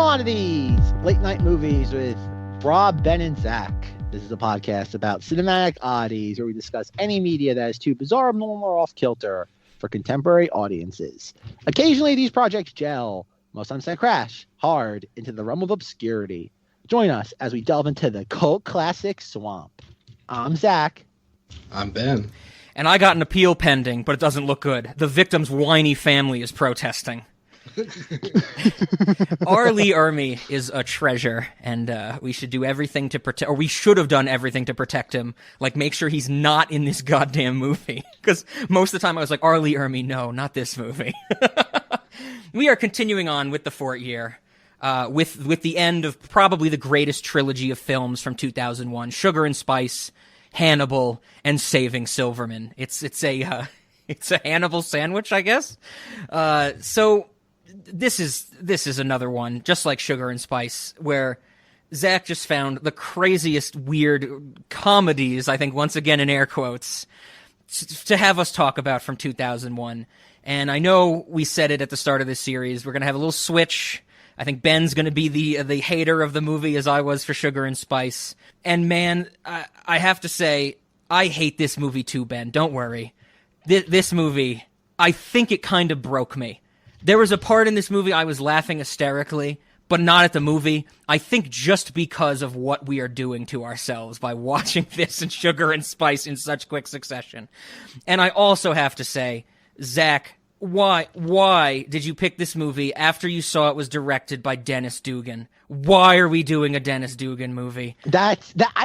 Oddities, late night movies with Rob, Ben, and Zach. This is a podcast about cinematic oddities where we discuss any media that is too bizarre, abnormal, or off kilter for contemporary audiences. Occasionally, these projects gel. Most times they crash hard into the realm of obscurity. Join us as we delve into the cult classic swamp. I'm Zach. I'm Ben. And I got an appeal pending, but it doesn't look good. The victim's whiny family is protesting. R. Lee Ermey is a treasure, and we should do everything to protect, or we should have done everything to protect him. Like, make sure he's not in this goddamn movie. Because most of the time I was like, R. Lee Ermey, no, not this movie. We are continuing on with the Fort Year, with the end of probably the greatest trilogy of films from 2001, Sugar and Spice, Hannibal, and Saving Silverman. It's a Hannibal sandwich, I guess. So this is another one, just like Sugar and Spice, where Zach just found the craziest weird comedies, I think once again in air quotes, to have us talk about from 2001. And I know we said it at the start of this series, we're going to have a little switch. I think Ben's going to be the hater of the movie as I was for Sugar and Spice. And man, I have to say, I hate this movie too, Ben. Don't worry. This movie, I think it kind of broke me. There was a part in this movie I was laughing hysterically, but not at the movie. I think just because of what we are doing to ourselves by watching this and Sugar and Spice in such quick succession. And I also have to say, Zach, why did you pick this movie after you saw it was directed by Dennis Dugan? Why are we doing a Dennis Dugan movie? I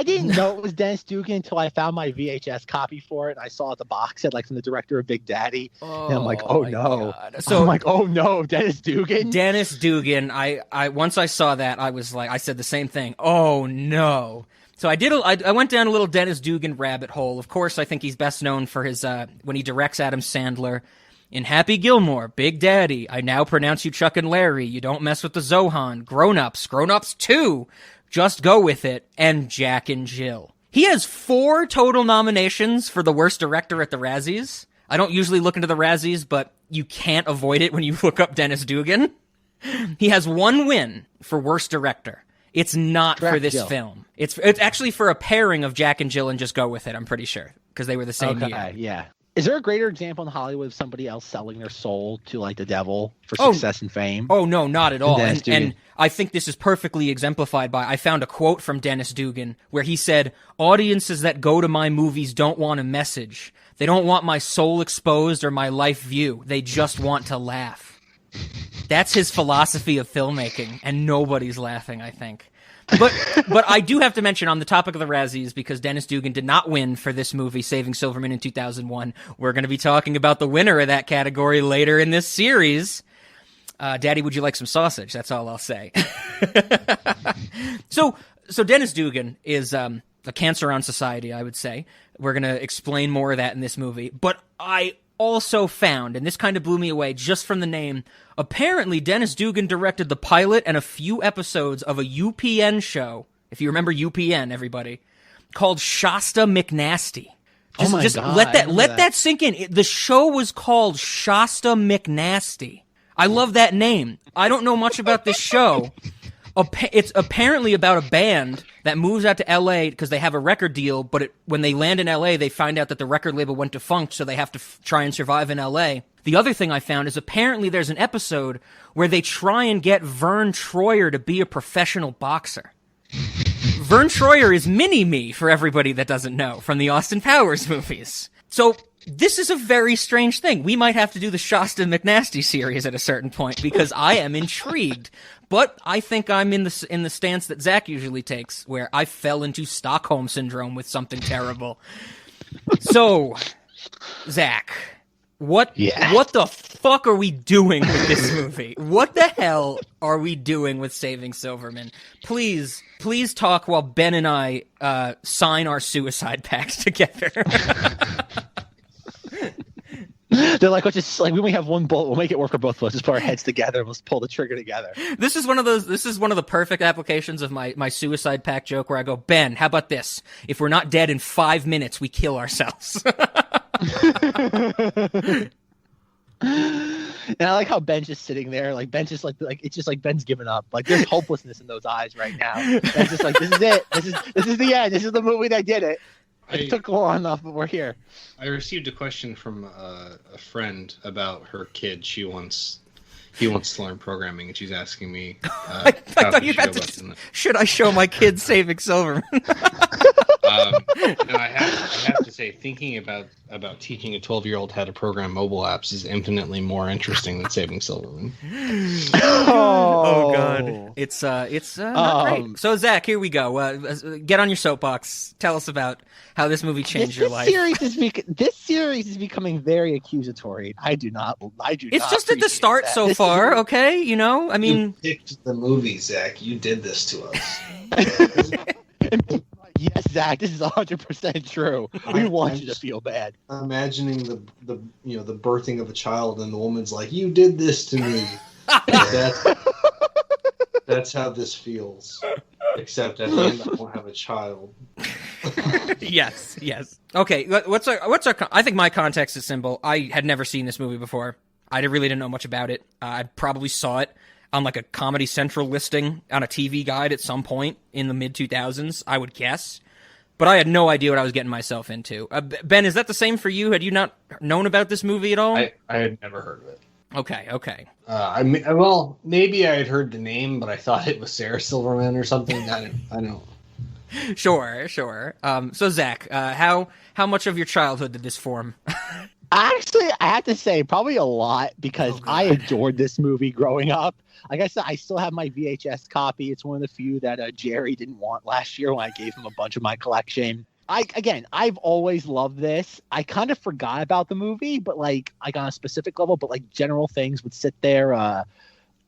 didn't know it was Dennis Dugan until I found my VHS copy for it. I saw the box set, like, from the director of Big Daddy. And I'm like, oh no. God. So I'm like, oh no, Dennis Dugan. Dennis Dugan. I once I saw that, I was like, I said the same thing. Oh no. So I went down a little Dennis Dugan rabbit hole. Of course, I think he's best known for his when he directs Adam Sandler in Happy Gilmore, Big Daddy, I Now Pronounce You Chuck and Larry, You Don't Mess with the Zohan, Grown Ups 2, Just Go With It, and Jack and Jill. He has 4 total nominations for the worst director at the Razzies. I don't usually look into the Razzies, but you can't avoid it when you look up Dennis Dugan. He has 1 win for worst director. It's not for this film. It's actually for a pairing of Jack and Jill and Just Go With It, I'm pretty sure, because they were the same year. Yeah. Is there a greater example in Hollywood of somebody else selling their soul to, like, the devil for success and fame? Oh, no, not at all. And I think this is perfectly exemplified by, I found a quote from Dennis Dugan where he said, "Audiences that go to my movies don't want a message. They don't want my soul exposed or my life view. They just want to laugh." That's his philosophy of filmmaking, and nobody's laughing, I think. But I do have to mention on the topic of the Razzies, because Dennis Dugan did not win for this movie, Saving Silverman, in 2001. We're going to be talking about the winner of that category later in this series. Daddy, would you like some sausage? That's all I'll say. So Dennis Dugan is a cancer on society, I would say. We're going to explain more of that in this movie. But I also found, and this kind of blew me away just from the name, apparently Dennis Dugan directed the pilot and a few episodes of a UPN show, if you remember UPN, everybody, called Shasta McNasty. Just God, let that sink in. The show was called Shasta McNasty. I love that name. I don't know much about this show. It's apparently about a band that moves out to L.A. because they have a record deal, but when they land in L.A., they find out that the record label went defunct, so they have to try and survive in L.A. The other thing I found is apparently there's an episode where they try and get Vern Troyer to be a professional boxer. Vern Troyer is Mini-Me, for everybody that doesn't know, from the Austin Powers movies. So this is a very strange thing. We might have to do the Shasta McNasty series at a certain point, because I am intrigued. But I think I'm in the stance that Zach usually takes, where I fell into Stockholm Syndrome with something terrible. So, Zach, what the fuck are we doing with this movie? What the hell are we doing with Saving Silverman? Please talk while Ben and I sign our suicide pacts together. They're like, let's just, like, we only have one bullet. We'll make it work for both of us. Just put our heads together and let's pull the trigger together. This is one of the perfect applications of my suicide pact joke where I go, Ben, how about this? If we're not dead in 5 minutes, we kill ourselves. And I like how Ben's just sitting there, like Ben's just like it's just like Ben's given up. Like there's hopelessness in those eyes right now. Ben's just like, this is it. This is the end. This is the movie that did it. It took long enough, but we're here. I received a question from a friend about her kid. He wants to learn programming, and she's asking me. I thought you had to. Should I show my kid Saving Silverman? No, I have to say, thinking about teaching a 12-year-old how to program mobile apps is infinitely more interesting than Saving Silverman. Oh God, it's not great. So Zach, here we go. Get on your soapbox. Tell us about how this movie changed your life. This series is becoming very accusatory. I do not. It's just at the start so far, okay? You know, I mean, you picked the movie, Zach. You did this to us. Yes, Zach, this is 100% true. We want you to feel bad. Imagining the birthing of a child, and the woman's like, "You did this to me." That's how this feels. Except at the end, I won't have a child. Yes. Okay, what's our? I think my context is simple. I had never seen this movie before. I really didn't know much about it. I probably saw it on like a Comedy Central listing on a TV guide at some point in the mid-2000s, I would guess. But I had no idea what I was getting myself into. Ben, is that the same for you? Had you not known about this movie at all? I had never heard of it. Okay. Well, maybe I had heard the name, but I thought it was Sarah Silverman or something. I don't. Sure. So Zach, how much of your childhood did this form? Actually, I have to say probably a lot because I adored this movie growing up. Like I said, I still have my VHS copy. It's one of the few that Jerry didn't want last year when I gave him a bunch of my collection. I've always loved this. I kind of forgot about the movie, but like on a specific level, but like general things would sit there,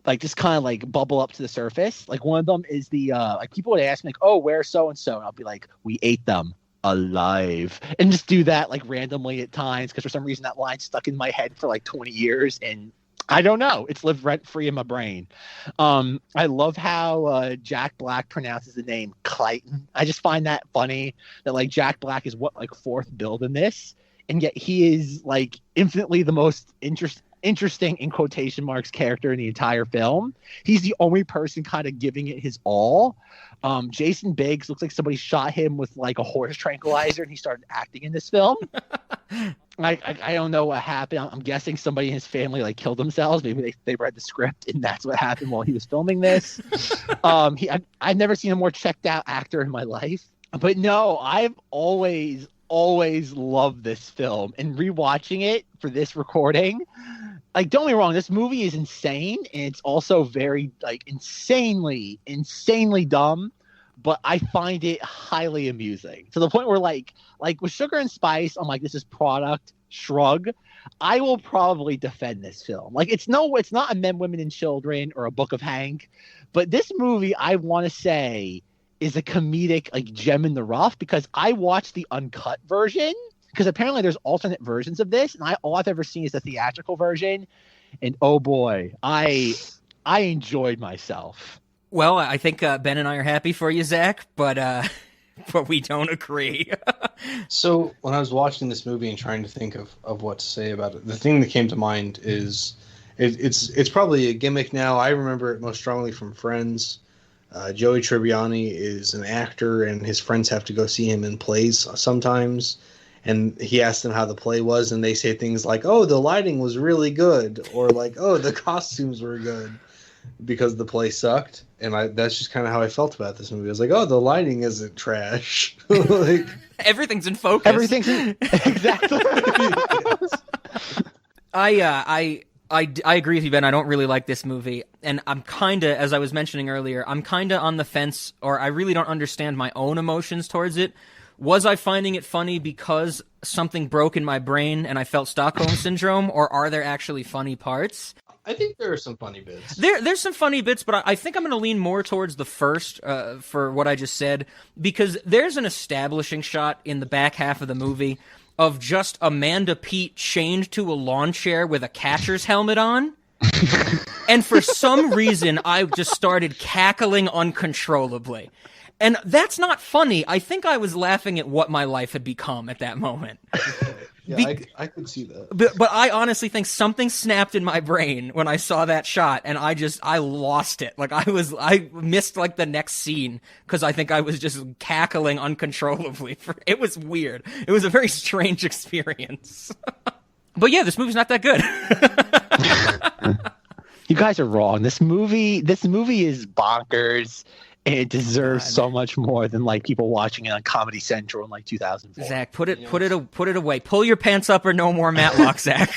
like just kind of like bubble up to the surface. Like one of them is the like people would ask me like, "Oh, where's so and so?" And I'll be like, "We ate them alive," and just do that like randomly at times because for some reason that line stuck in my head for like 20 years and I don't know, it's lived rent free in my brain. I love how Jack Black pronounces the name Clayton. I just find that funny that like Jack Black is what like fourth build in this, and yet he is like infinitely the most interesting in quotation marks character in the entire film. He's the only person kind of giving it his all. Jason Biggs looks like somebody shot him with like a horse tranquilizer and he started acting in this film. I don't know what happened. I'm guessing somebody in his family like killed themselves. Maybe they read the script and that's what happened while he was filming this. I've never seen a more checked out actor in my life. But no, I've always loved this film, and rewatching it for this recording, like don't get me wrong, this movie is insane and it's also very like insanely dumb, but I find it highly amusing to the point where like with Sugar and Spice, I'm like, this is product, shrug. I will probably defend this film. Like it's not a Men, Women, and Children or a Book of Hank, but this movie I want to say is a comedic like gem in the rough because I watched the uncut version because apparently there's alternate versions of this, and all I've ever seen is the theatrical version, and oh boy, I enjoyed myself. Well, I think Ben and I are happy for you, Zach, but we don't agree. So when I was watching this movie and trying to think of what to say about it, the thing that came to mind is it's probably a gimmick now. I remember it most strongly from Friends. Joey Tribbiani is an actor, and his friends have to go see him in plays sometimes. And he asked them how the play was, and they say things like, "Oh, the lighting was really good," or like, "Oh, the costumes were good," because the play sucked. And that's just kind of how I felt about this movie. I was like, "Oh, the lighting isn't trash." Like everything's in focus. Exactly. I agree with you, Ben. I don't really like this movie. And I'm kind of, as I was mentioning earlier, I'm kind of on the fence, or I really don't understand my own emotions towards it. Was I finding it funny because something broke in my brain and I felt Stockholm Syndrome, or are there actually funny parts? I think there are some funny bits. There's some funny bits, but I think I'm going to lean more towards the first for what I just said, because there's an establishing shot in the back half of the movie of just Amanda Peet chained to a lawn chair with a catcher's helmet on. And for some reason, I just started cackling uncontrollably. And that's not funny. I think I was laughing at what my life had become at that moment. Yeah, I could see that. But I honestly think something snapped in my brain when I saw that shot, and I lost it. Like I missed like the next scene because I think I was just cackling uncontrollably. It was weird. It was a very strange experience. But yeah, this movie's not that good. You guys are wrong. This movie is bonkers. And it deserves so much more than like people watching it on Comedy Central in like 2004. Zach, put it away. Pull your pants up or no more Matlock, Zach.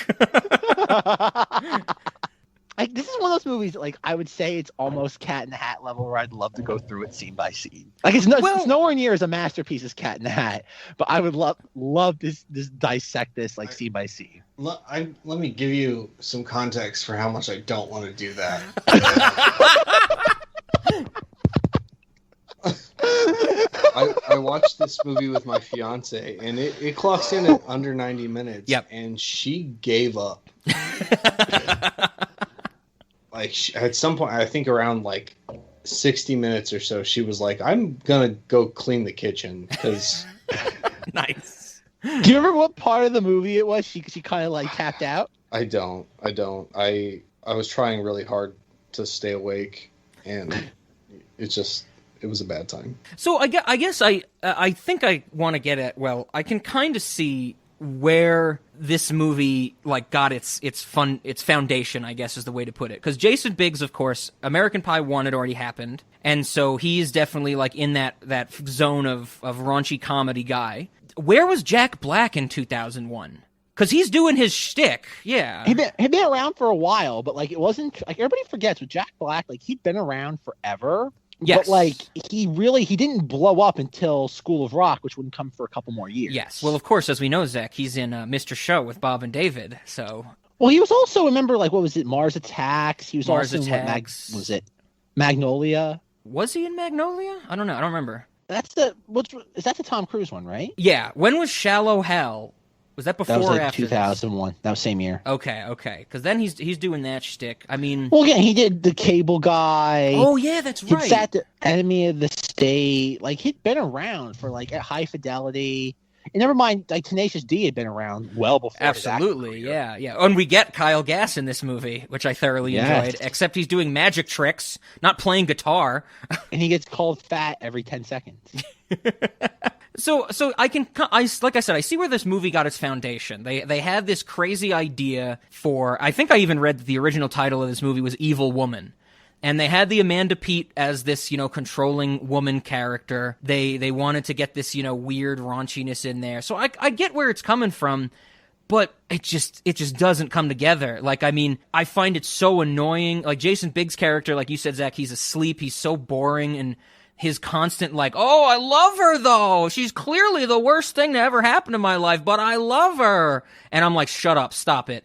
Like, this is one of those movies that, like, I would say it's almost Cat in the Hat level, where I'd love to go through it scene by scene. Like, it's nowhere near as a masterpiece as Cat in the Hat, but I would love this dissect this like scene by scene. Let me give you some context for how much I don't want to do that. I watched this movie with my fiance, and it clocks in at under 90 minutes. Yep. And she gave up. Like, at some point, I think around like 60 minutes or so, she was like, "I'm gonna go clean the kitchen," because. Nice. Do you remember what part of the movie it was? She kind of like tapped out. I don't. I was trying really hard to stay awake, and it was a bad time. So I guess I think I want to get at, well, I can kind of see where this movie like got its foundation, I guess is the way to put it. Because Jason Biggs, of course, American Pie 1 had already happened, and so he's definitely like in that zone of raunchy comedy guy. Where was Jack Black in 2001? Because he's doing his shtick, yeah. He'd been around for a while, but like it wasn't like everybody forgets with Jack Black, like he'd been around forever. Yes. But like he didn't blow up until School of Rock, which wouldn't come for a couple more years. Yes. Well, of course, as we know, Zach, he's in Mr. Show with Bob and David. So. Well, he was also, remember, like, what was it, Mars Attacks? He was Mars also Attacks. in, was it Magnolia? Was he in Magnolia? I don't know. I don't remember. Is that the Tom Cruise one, right? Yeah. When was Shallow Hell? Was that before or or after 2001. This? That was same year. Okay. Because then he's doing that shtick. I mean, well, again, he did The Cable Guy. Oh yeah, that's right. He sat the Enemy of the State. Like he'd been around for like at High Fidelity. And never mind, like Tenacious D had been around well before. Absolutely, yeah. And we get Kyle Gass in this movie, which I thoroughly enjoyed. Except he's doing magic tricks, not playing guitar. And he gets called fat every 10 seconds. So like I said, I see where this movie got its foundation. They had this crazy idea for, I think I even read that the original title of this movie was Evil Woman. And they had the Amanda Peet as this, controlling woman character. They wanted to get this, weird raunchiness in there. So I get where it's coming from, but it just doesn't come together. Like, I mean, I find it so annoying. Like Jason Biggs' character, like you said, Zach, he's asleep. He's so boring, and his constant like, oh, I love her though. She's clearly the worst thing to ever happen in my life, but I love her. And I'm like, shut up, stop it.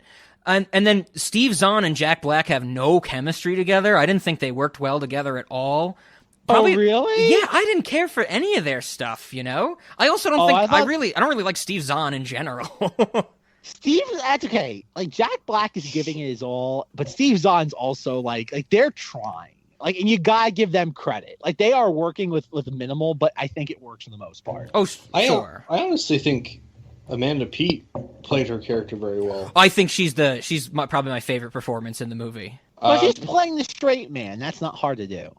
And then Steve Zahn and Jack Black have no chemistry together. I didn't think they worked well together at all. Probably, oh, really? Yeah, I didn't care for any of their stuff, I also don't think I don't really like Steve Zahn in general. That's okay. Like Jack Black is giving it his all, but Steve Zahn's also like they're trying. Like, and you gotta give them credit. Like they are working with minimal, but I think it works for the most part. Oh, sure. I honestly think Amanda Peet played her character very well. I think she's probably my favorite performance in the movie. But she's playing the straight man. That's not hard to do.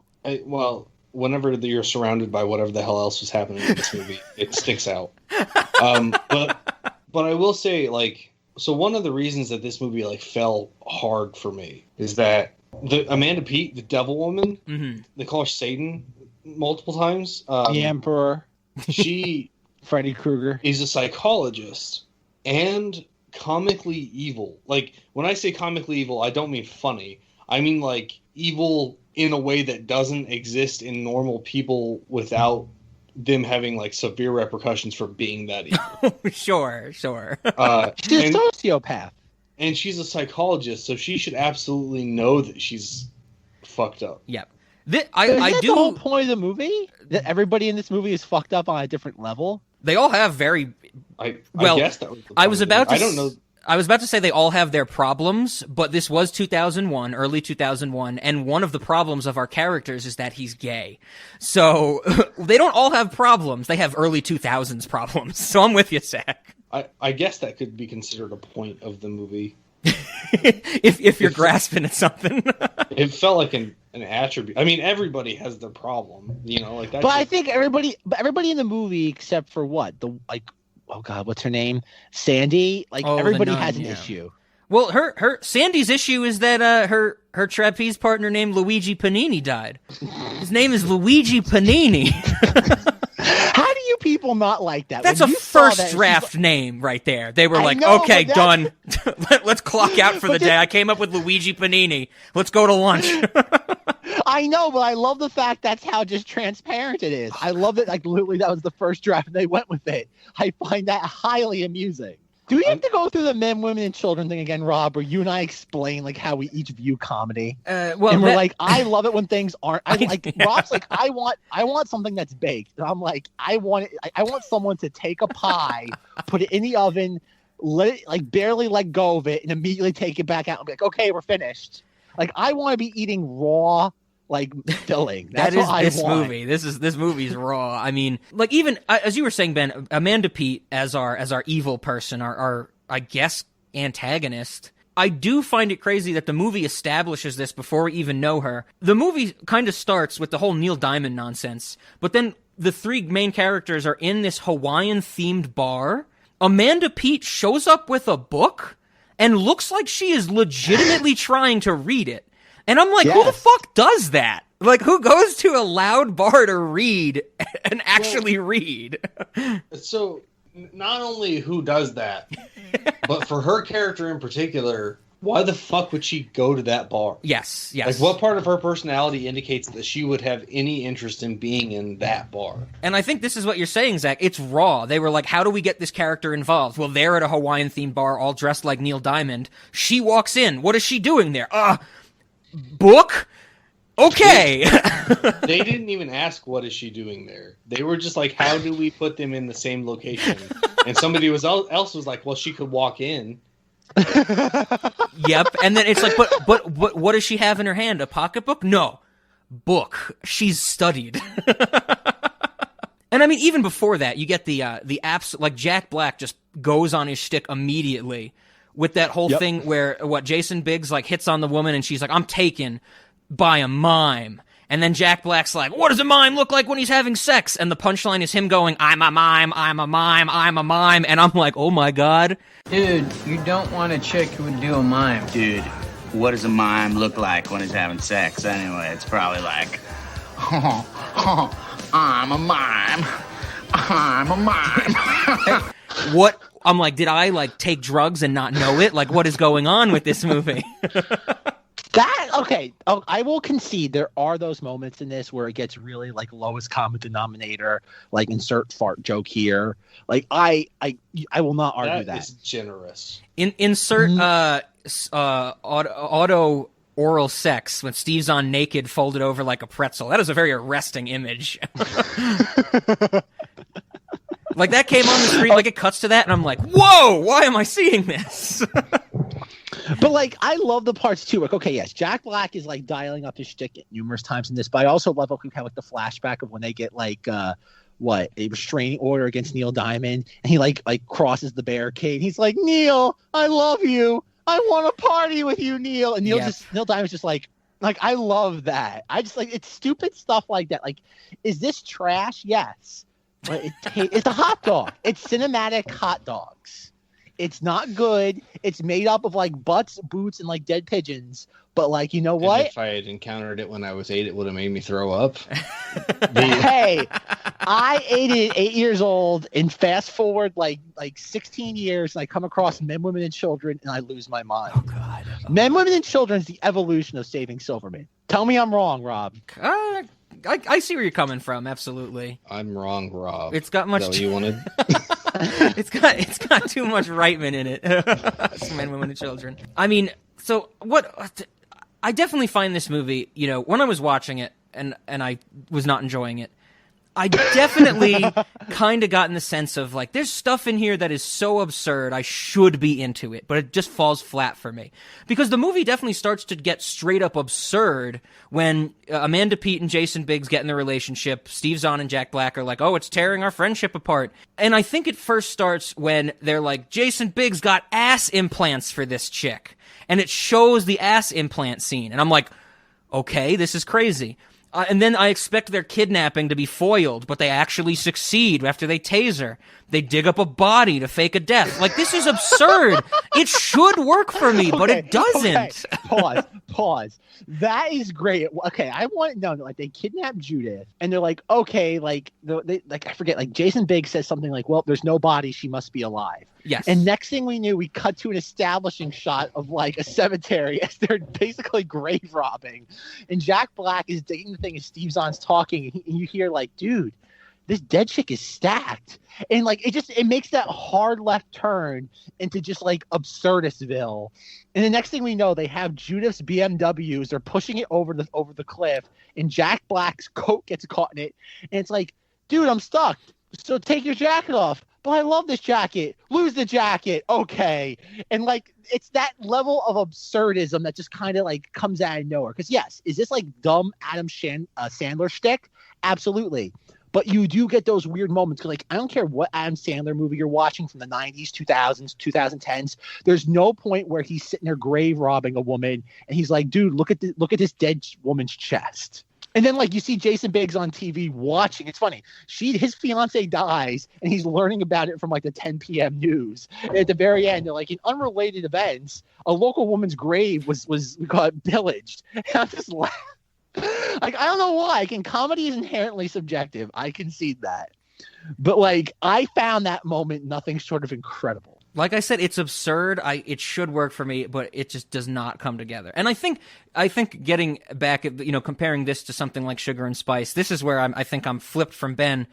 Whenever you're surrounded by whatever the hell else was happening in this movie, it sticks out. But I will say, like, so one of the reasons that this movie like fell hard for me is that the Amanda Peet, the Devil Woman, mm-hmm. they call her Satan multiple times. The Emperor. She. Freddy Krueger. Is a psychologist and comically evil. Like, when I say comically evil, I don't mean funny. I mean, like, evil in a way that doesn't exist in normal people without them having, like, severe repercussions for being that evil. Sure. She's a sociopath. And she's a psychologist, so she should absolutely know that she's fucked up. Yep. Is that the whole point of the movie? That everybody in this movie is fucked up on a different level? They all have very... I guess that was the point. I don't know. I was about to say they all have their problems, but this was 2001, early 2001, and one of the problems of our characters is that he's gay. So they don't all have problems. They have early 2000s problems. So I'm with you, Zack. I guess that could be considered a point of the movie. if you're grasping at something. It felt like an attribute. I mean, everybody has their problem, like that. But I think everybody in the movie, except for oh God, what's her name? Sandy. Everybody has an issue. Well, her Sandy's issue is that her trapeze partner named Luigi Panini died. His name is Luigi Panini. How do you people not like that? That's a first draft name right there. They were like, okay, done. Let's clock out for the day. I came up with Luigi Panini. Let's go to lunch. I know, but I love the fact that's how just transparent it is. I love it. Literally, that was the first draft, and they went with it. I find that highly amusing. Do we have to go through the men, women, and children thing again, Rob, where you and I explain how we each view comedy? And we're I love it when things aren't. Rob's like, I want something that's baked. And I'm like, I want someone to take a pie, put it in the oven, let it barely let go of it, and immediately take it back out and be like, okay, we're finished. I want to be eating raw. Filling. That's what this movie. This movie's raw. I mean, even as you were saying, Ben, Amanda Peet as our evil person, our I guess antagonist. I do find it crazy that the movie establishes this before we even know her. The movie kind of starts with the whole Neil Diamond nonsense, but then the three main characters are in this Hawaiian themed bar. Amanda Peet shows up with a book and looks like she is legitimately trying to read it. And I'm like, Who the fuck does that? Who goes to a loud bar to read and actually read? So, not only who does that, but for her character in particular, why the fuck would she go to that bar? Yes. What part of her personality indicates that she would have any interest in being in that bar? And I think this is what you're saying, Zach. It's raw. They were like, how do we get this character involved? Well, they're at a Hawaiian-themed bar, all dressed like Neil Diamond. She walks in. What is she doing there? Book? Okay. They didn't even ask what is she doing there. They were just like, how do we put them in the same location? And somebody else was like, well, she could walk in. Yep. And then it's like, but what does she have in her hand? A pocketbook? No. Book. She's studied. And I mean, even before that, you get the apps, Jack Black just goes on his shtick immediately. With that whole thing where Jason Biggs hits on the woman and she's like, I'm taken by a mime. And then Jack Black's like, what does a mime look like when he's having sex? And the punchline is him going, I'm a mime, I'm a mime, I'm a mime. And I'm like, oh my God. Dude, you don't want a chick who would do a mime. Dude, what does a mime look like when he's having sex? Anyway, it's probably like, I'm a mime. I'm a mime. What? I'm like, did I take drugs and not know it? What is going on with this movie? Okay. Oh, I will concede there are those moments in this where it gets really lowest common denominator, insert fart joke here. I will not argue that. That is generous. Insert auto oral sex when Steve's on naked, folded over like a pretzel. That is a very arresting image. That came on the screen, it cuts to that, and I'm like, whoa, why am I seeing this? But I love the parts too. Okay, yes, Jack Black is dialing up his shtick numerous times in this, but I also love we have the flashback of when they get a restraining order against Neil Diamond, and he crosses the barricade. He's like, Neil, I love you. I want to party with you, Neil. And Neil Diamond's just I love that. I just it's stupid stuff like that. Is this trash? Yes. But it's a hot dog. It's cinematic hot dogs. It's not good. It's made up of butts, boots, and dead pigeons. But you know what? And if I had encountered it when I was 8, it would have made me throw up. Hey, I ate it at 8 years old, and fast forward 16 years, and I come across Men, Women, and Children, and I lose my mind. Oh God. Men, Women, and Children is the evolution of Saving Silverman. Tell me I'm wrong, Rob. I see where you're coming from. Absolutely. I'm wrong, Rob. It's got much. Is that what you wanted? It's got too much Reitman in it. Men, Women, and Children. I mean, so what? I definitely find this movie. When I was watching it and I was not enjoying it, I definitely kind of got in the sense of like, there's stuff in here that is so absurd, I should be into it, but it just falls flat for me. Because the movie definitely starts to get straight up absurd when Amanda Peet and Jason Biggs get in the relationship. Steve Zahn and Jack Black are like, oh, it's tearing our friendship apart. And I think it first starts when they're like, Jason Biggs got ass implants for this chick. And it shows the ass implant scene. And I'm like, okay, this is crazy. And then I expect their kidnapping to be foiled, but they actually succeed after they tase her. They dig up a body to fake a death. Like, this is absurd. It should work for me, but it doesn't. Okay. Pause. That is great. Okay, I want to know, like, they kidnap Judith, and they're like, okay, like, I forget, like, Jason Biggs says something like, well, there's no body, she must be alive. Yes. And next thing we knew, we cut to an establishing shot of, like, a cemetery as they're basically grave robbing. And Jack Black is digging the thing as Steve Zahn's talking, and you hear, like, dude, this dead chick is stacked. And like it makes that hard left turn into just like absurdistville. And the next thing we know, they have Judith's BMWs, they're pushing it over the cliff, and Jack Black's coat gets caught in it. And it's like, dude, I'm stuck. So take your jacket off. But I love this jacket. Lose the jacket. Okay. And like it's that level of absurdism that just kind of like comes out of nowhere. Because yes, is this like dumb Adam Sandler shtick? Absolutely. But you do get those weird moments. Like, I don't care what Adam Sandler movie you're watching from the 90s, 2000s, 2010s. There's no point where he's sitting there grave robbing a woman and he's like, dude, look at this dead woman's chest. And then, like, you see Jason Biggs on TV watching. It's funny. His fiance dies, and he's learning about it from, like, the 10 p.m. news. And at the very end, they're like, in unrelated events, a local woman's grave was pillaged. And I'm just laughing. Like, I don't know why. Again, comedy is inherently subjective. I concede that. But, like, I found that moment nothing short of incredible. Like I said, it's absurd. It should work for me, but it just does not come together. And I think getting back at, comparing this to something like Sugar and Spice, this is where I think I'm flipped from Ben.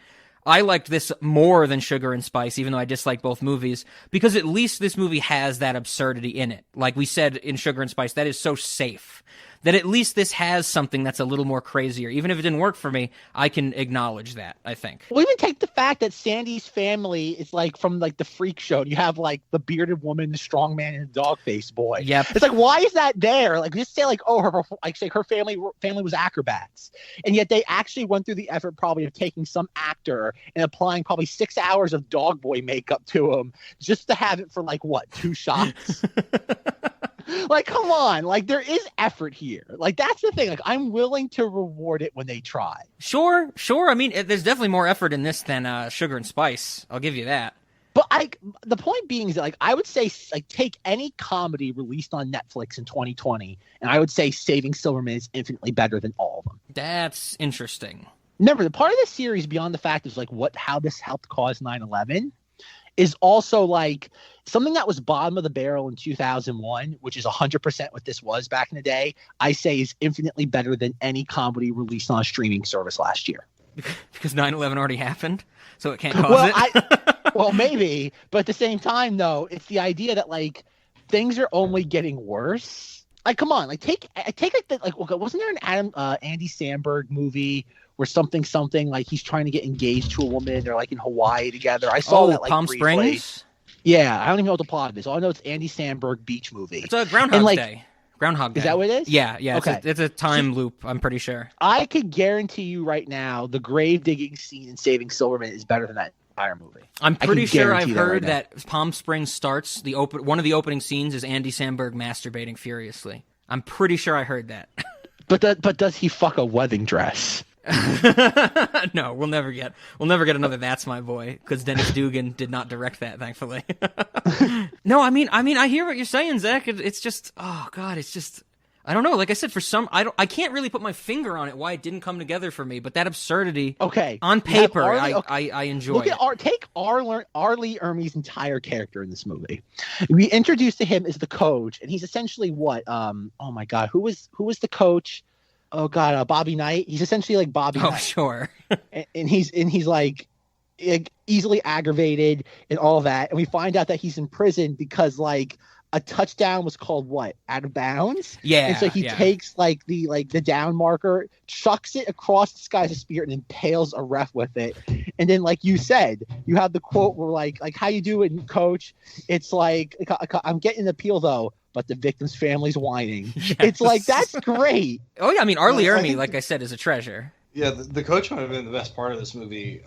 I liked this more than Sugar and Spice, even though I dislike both movies, because at least this movie has that absurdity in it. Like we said in Sugar and Spice, that is so safe. That at least this has something that's a little more crazier. Even if it didn't work for me, I can acknowledge that, I think. Well, even take the fact that Sandy's family is like from like the freak show. You have like the bearded woman, the strong man, and the dog-faced boy. Yep. It's like, why is that there? Like, just say like, oh, her family was acrobats. And yet they actually went through the effort probably of taking some actor and applying probably 6 hours of dog boy makeup to him just to have it for like, what, 2 shots? Like, come on. Like, there is effort here. Like, that's the thing. Like, I'm willing to reward it when they try. Sure. I mean, there's definitely more effort in this than Sugar and Spice. I'll give you that. But the point being is that, like, I would say, like, take any comedy released on Netflix in 2020, and I would say Saving Silverman is infinitely better than all of them. That's interesting. Remember, the part of the series beyond the fact is, like, how this helped cause 9/11 is also, like, something that was bottom of the barrel in 2001, which is 100% what this was back in the day, I say is infinitely better than any comedy released on a streaming service last year. Because 9/11 already happened, so it can't cause it? Well, maybe. But at the same time, though, it's the idea that, like, things are only getting worse. Like, come on. Like, take like, wasn't there an Andy Samberg movie where something, like, he's trying to get engaged to a woman. They're, like, in Hawaii together. I saw that, like, Palm briefly. Springs? Yeah, I don't even know what the plot is. All I know it's Andy Samberg beach movie. It's a Groundhog Day. Groundhog Day. Is that what it is? Yeah. Okay. It's a time loop, I'm pretty sure. I could guarantee you right now the grave digging scene in Saving Silverman is better than that entire movie. I'm pretty sure I've heard that Palm Springs starts, one of the opening scenes is Andy Samberg masturbating furiously. I'm pretty sure I heard that. But does he fuck a wedding dress? No, we'll never get another That's My Boy, because Dennis Dugan did not direct that, thankfully. No, I mean, I hear what you're saying, Zach. It's just, oh God, it's just, I don't know. Like I said, I can't really put my finger on it why it didn't come together for me. But that absurdity, okay, on paper, I enjoy. Look at take R. Lee Ermey's entire character in this movie. We introduced to him as the coach, and he's essentially what? Oh my God, who was the coach? Oh God, Bobby Knight. He's essentially like Bobby Knight. Oh sure. and he's like easily aggravated and all that. And we find out that he's in prison because like a touchdown was called what? Out of bounds? Yeah. And so he takes like the down marker, chucks it across the sky's a spear, and impales a ref with it. And then, like you said, you have the quote where like how you doing, coach? It's like I'm getting an appeal though, but the victim's family's whining. Yes. It's like, that's great. Oh yeah, I mean Arlie Ermy, like I said, is a treasure. Yeah, the coach might have been the best part of this movie.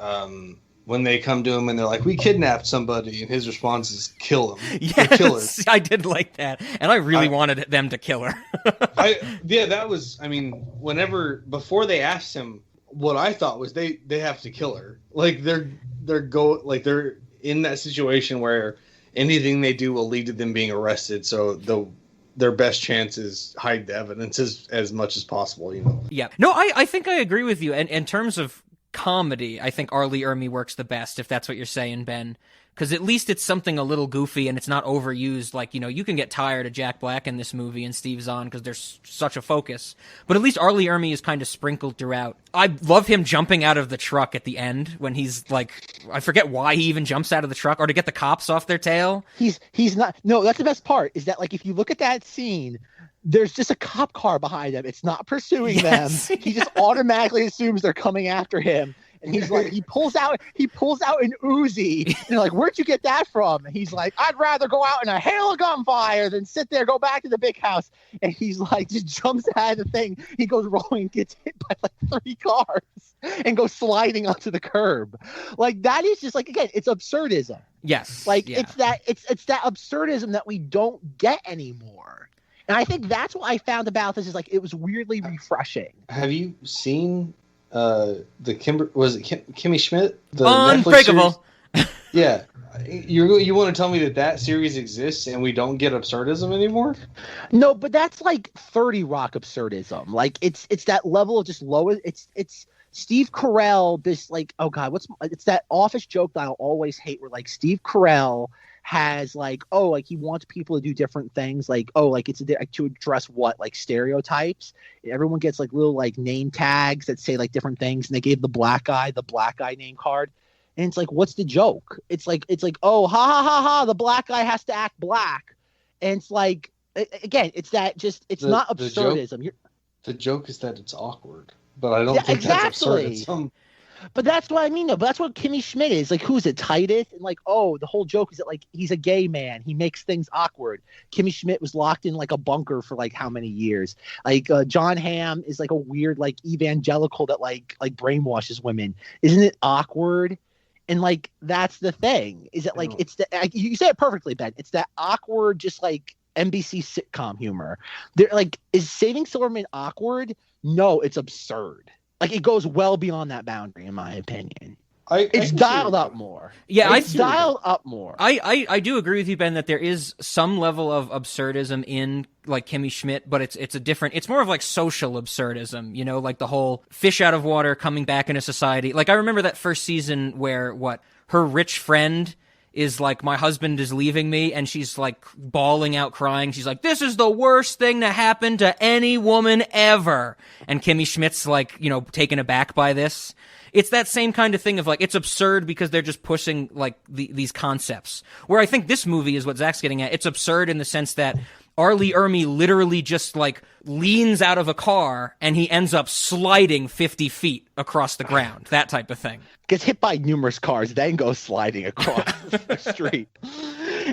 When they come to him and they're like, "We kidnapped somebody," and his response is, "Kill him." Yes, kill her. I did like that, and I really wanted them to kill her. That was. I mean, before they asked him, what I thought was they have to kill her. Like they're in that situation where anything they do will lead to them being arrested. So their best chance is hide the evidence as much as possible. You know. Yeah. No, I think I agree with you. And in terms of comedy, I think Arlie Ermy works the best, if that's what you're saying, Ben, because at least it's something a little goofy and it's not overused. Like, you know, you can get tired of Jack Black in this movie and Steve Zahn because there's such a focus, but at least Arlie Ermy is kind of sprinkled throughout. I love him jumping out of the truck at the end when he's like, I forget why he even jumps out of the truck, or to get the cops off their tail. He's not. No, that's the best part, is that like if you look at that scene, there's just a cop car behind him. It's not pursuing them. He just automatically assumes they're coming after him. And he's like, he pulls out an Uzi. And they're like, "Where'd you get that from?" And he's like, "I'd rather go out in a hail of gunfire than sit there, go back to the big house." And he's like, just jumps out of the thing. He goes rolling, gets hit by like 3 cars and goes sliding onto the curb. Like, that is just like, again, it's absurdism. Yes. Like, it's that absurdism that we don't get anymore. And I think that's what I found about this, is like, it was weirdly refreshing. Have you seen Kimmy Schmidt? The Unbreakable. Yeah. You want to tell me that series exists and we don't get absurdism anymore? No, but that's like 30 Rock absurdism. Like, it's that level of just low. It's Steve Carell, this like, oh God, it's that office joke that I'll always hate, where like Steve Carell has like, oh, like he wants people to do different things, like, oh, like it's to address what, like stereotypes. Everyone gets like little like name tags that say like different things, and they gave the black guy name card, and it's like, what's the joke? It's like, oh, ha ha ha ha, the black guy has to act black, and it's like, again, it's that just, it's not absurdism. The joke is that it's awkward, but I don't think that's absurdism. But that's what I mean, though. But that's what Kimmy Schmidt is. Like, who's it, Titus? And like, oh, the whole joke is that like he's a gay man. He makes things awkward. Kimmy Schmidt was locked in like a bunker for like how many years? Like John Hamm is like a weird like evangelical that like brainwashes women. Isn't it awkward? And like, that's the thing. Is that like, it's the, you said it perfectly, Ben. It's that awkward, just like NBC sitcom humor. They're like, is Saving Silverman awkward? No, it's absurd. Like, it goes well beyond that boundary, in my opinion. It's dialed up more. Yeah, it's dialed up more. I do agree with you, Ben, that there is some level of absurdism in like Kimmy Schmidt, but it's a different. It's more of like social absurdism, you know, like the whole fish out of water coming back into society. Like, I remember that first season where her rich friend is like, "My husband is leaving me," and she's like bawling out, crying. She's like, "This is the worst thing to happen to any woman ever." And Kimmy Schmidt's like, you know, taken aback by this. It's that same kind of thing of like, it's absurd because they're just pushing like these concepts. Where I think this movie is what Zach's getting at. It's absurd in the sense that Arlie Ermy literally just like leans out of a car and he ends up sliding 50 feet across the ground. That type of thing. Gets hit by numerous cars, then goes sliding across the street.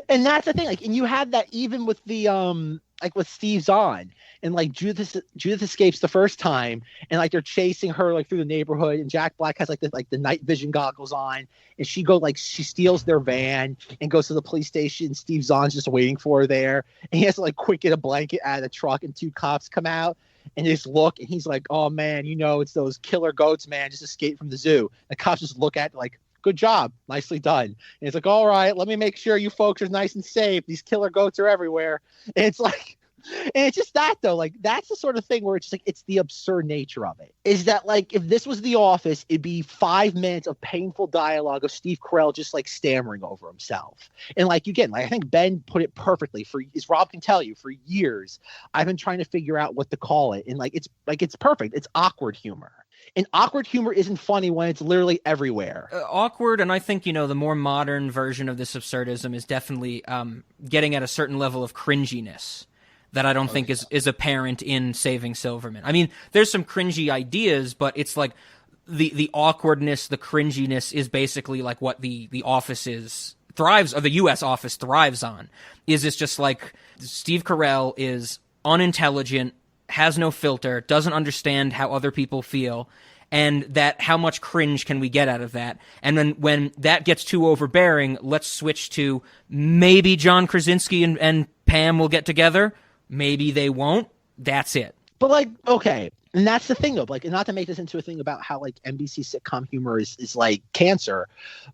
And that's the thing. Like, and you had that even with the like with Steve Zahn, and like Judith escapes the first time, and like they're chasing her like through the neighborhood, and Jack Black has like the night vision goggles on, and she steals their van and goes to the police station. Steve Zahn's just waiting for her there, and he has to like quick get a blanket out of the truck, and 2 cops come out and just look, and he's like, "Oh man, you know, it's those killer goats, man, just escaped from the zoo." The cops just look at it like, "Good job, nicely done." And it's like, "All right, let me make sure you folks are nice and safe. These killer goats are everywhere." And it's like, and it's just that though, like that's the sort of thing where it's just like, it's the absurd nature of it. Is that like, if this was The Office, it'd be 5 minutes of painful dialogue of Steve Carell just like stammering over himself. And like, again, like I think Ben put it perfectly. As Rob can tell you, for years I've been trying to figure out what to call it, and like it's perfect. It's awkward humor. And awkward humor isn't funny when it's literally everywhere. Awkward, and I think, the more modern version of this absurdism is definitely getting at a certain level of cringiness that I don't think is apparent in Saving Silverman. I mean, there's some cringy ideas, but it's like the awkwardness, the cringiness is basically like what the office thrives, or the U.S. office thrives on. Is it's just like Steve Carell is unintelligent, has no filter, doesn't understand how other people feel, and that how much cringe can we get out of that? And then when that gets too overbearing, let's switch to maybe John Krasinski and Pam will get together. Maybe they won't. That's it. But like, okay. And that's the thing, though. Like, not to make this into a thing about how like NBC sitcom humor is like cancer,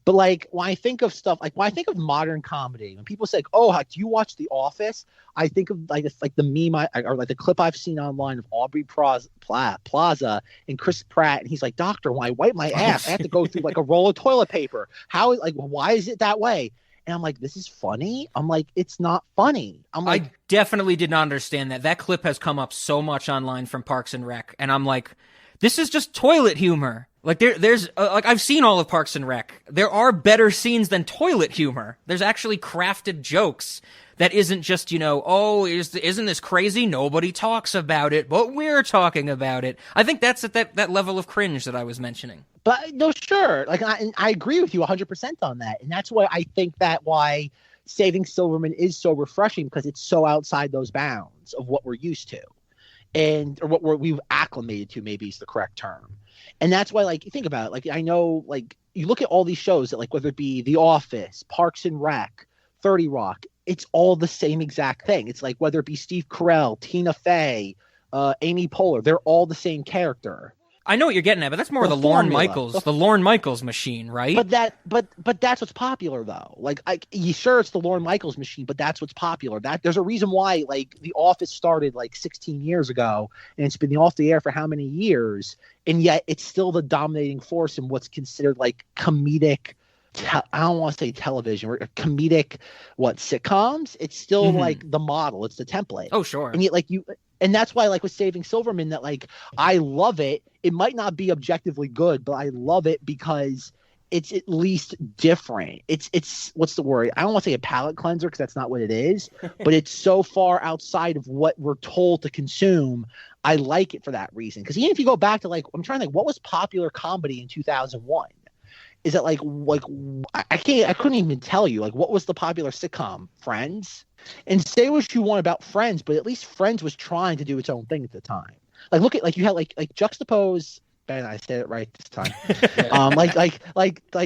but like when I think of stuff, like when I think of modern comedy, when people say, "Oh, do you watch The Office?" I think of like the meme or like the clip I've seen online of Aubrey Plaza and Chris Pratt, and he's like, "Doctor, when I wipe my ass, I have to go through like a roll of toilet paper. How like why is it that way?" And I'm like, this is funny. I'm like, it's not funny. I'm like, I definitely did not understand that. That clip has come up so much online from Parks and Rec, and I'm like, this is just toilet humor. Like there's like I've seen all of Parks and Rec. There are better scenes than toilet humor. There's actually crafted jokes that isn't just, isn't this crazy? Nobody talks about it, but we're talking about it. I think that's at that level of cringe that I was mentioning. But no, sure. Like I agree with you 100% on that. And that's why I think why Saving Silverman is so refreshing, because it's so outside those bounds of what we're used to, or what we've acclimated to, maybe is the correct term. And that's why, like, you think about it. Like, I know, like, you look at all these shows that, like, whether it be The Office, Parks and Rec, 30 Rock, it's all the same exact thing. It's like whether it be Steve Carell, Tina Fey, Amy Poehler, they're all the same character. I know what you're getting at, but that's more the Lorne Michaels machine, right? But that's what's popular, though. Like, sure, it's the Lorne Michaels machine, but that's what's popular. That there's a reason why, like, The Office started like 16 years ago, and it's been off the air for how many years, and yet it's still the dominating force in what's considered like comedic. I don't want to say television or comedic, sitcoms. It's still like the model. It's the template. Oh, sure. And yet, and that's why, like with Saving Silverman, that like I love it. It might not be objectively good, but I love it because it's at least different. It's what's the word? I don't want to say a palate cleanser, because that's not what it is, but it's so far outside of what we're told to consume. I like it for that reason. Because even if you go back to like, I'm trying to think, what was popular comedy in 2001? Is it like I couldn't even tell you, like, what was the popular sitcom? Friends? And say what you want about Friends, but at least Friends was trying to do its own thing at the time. Like, look at, like, you had like juxtapose. Ben, I said it right this time. like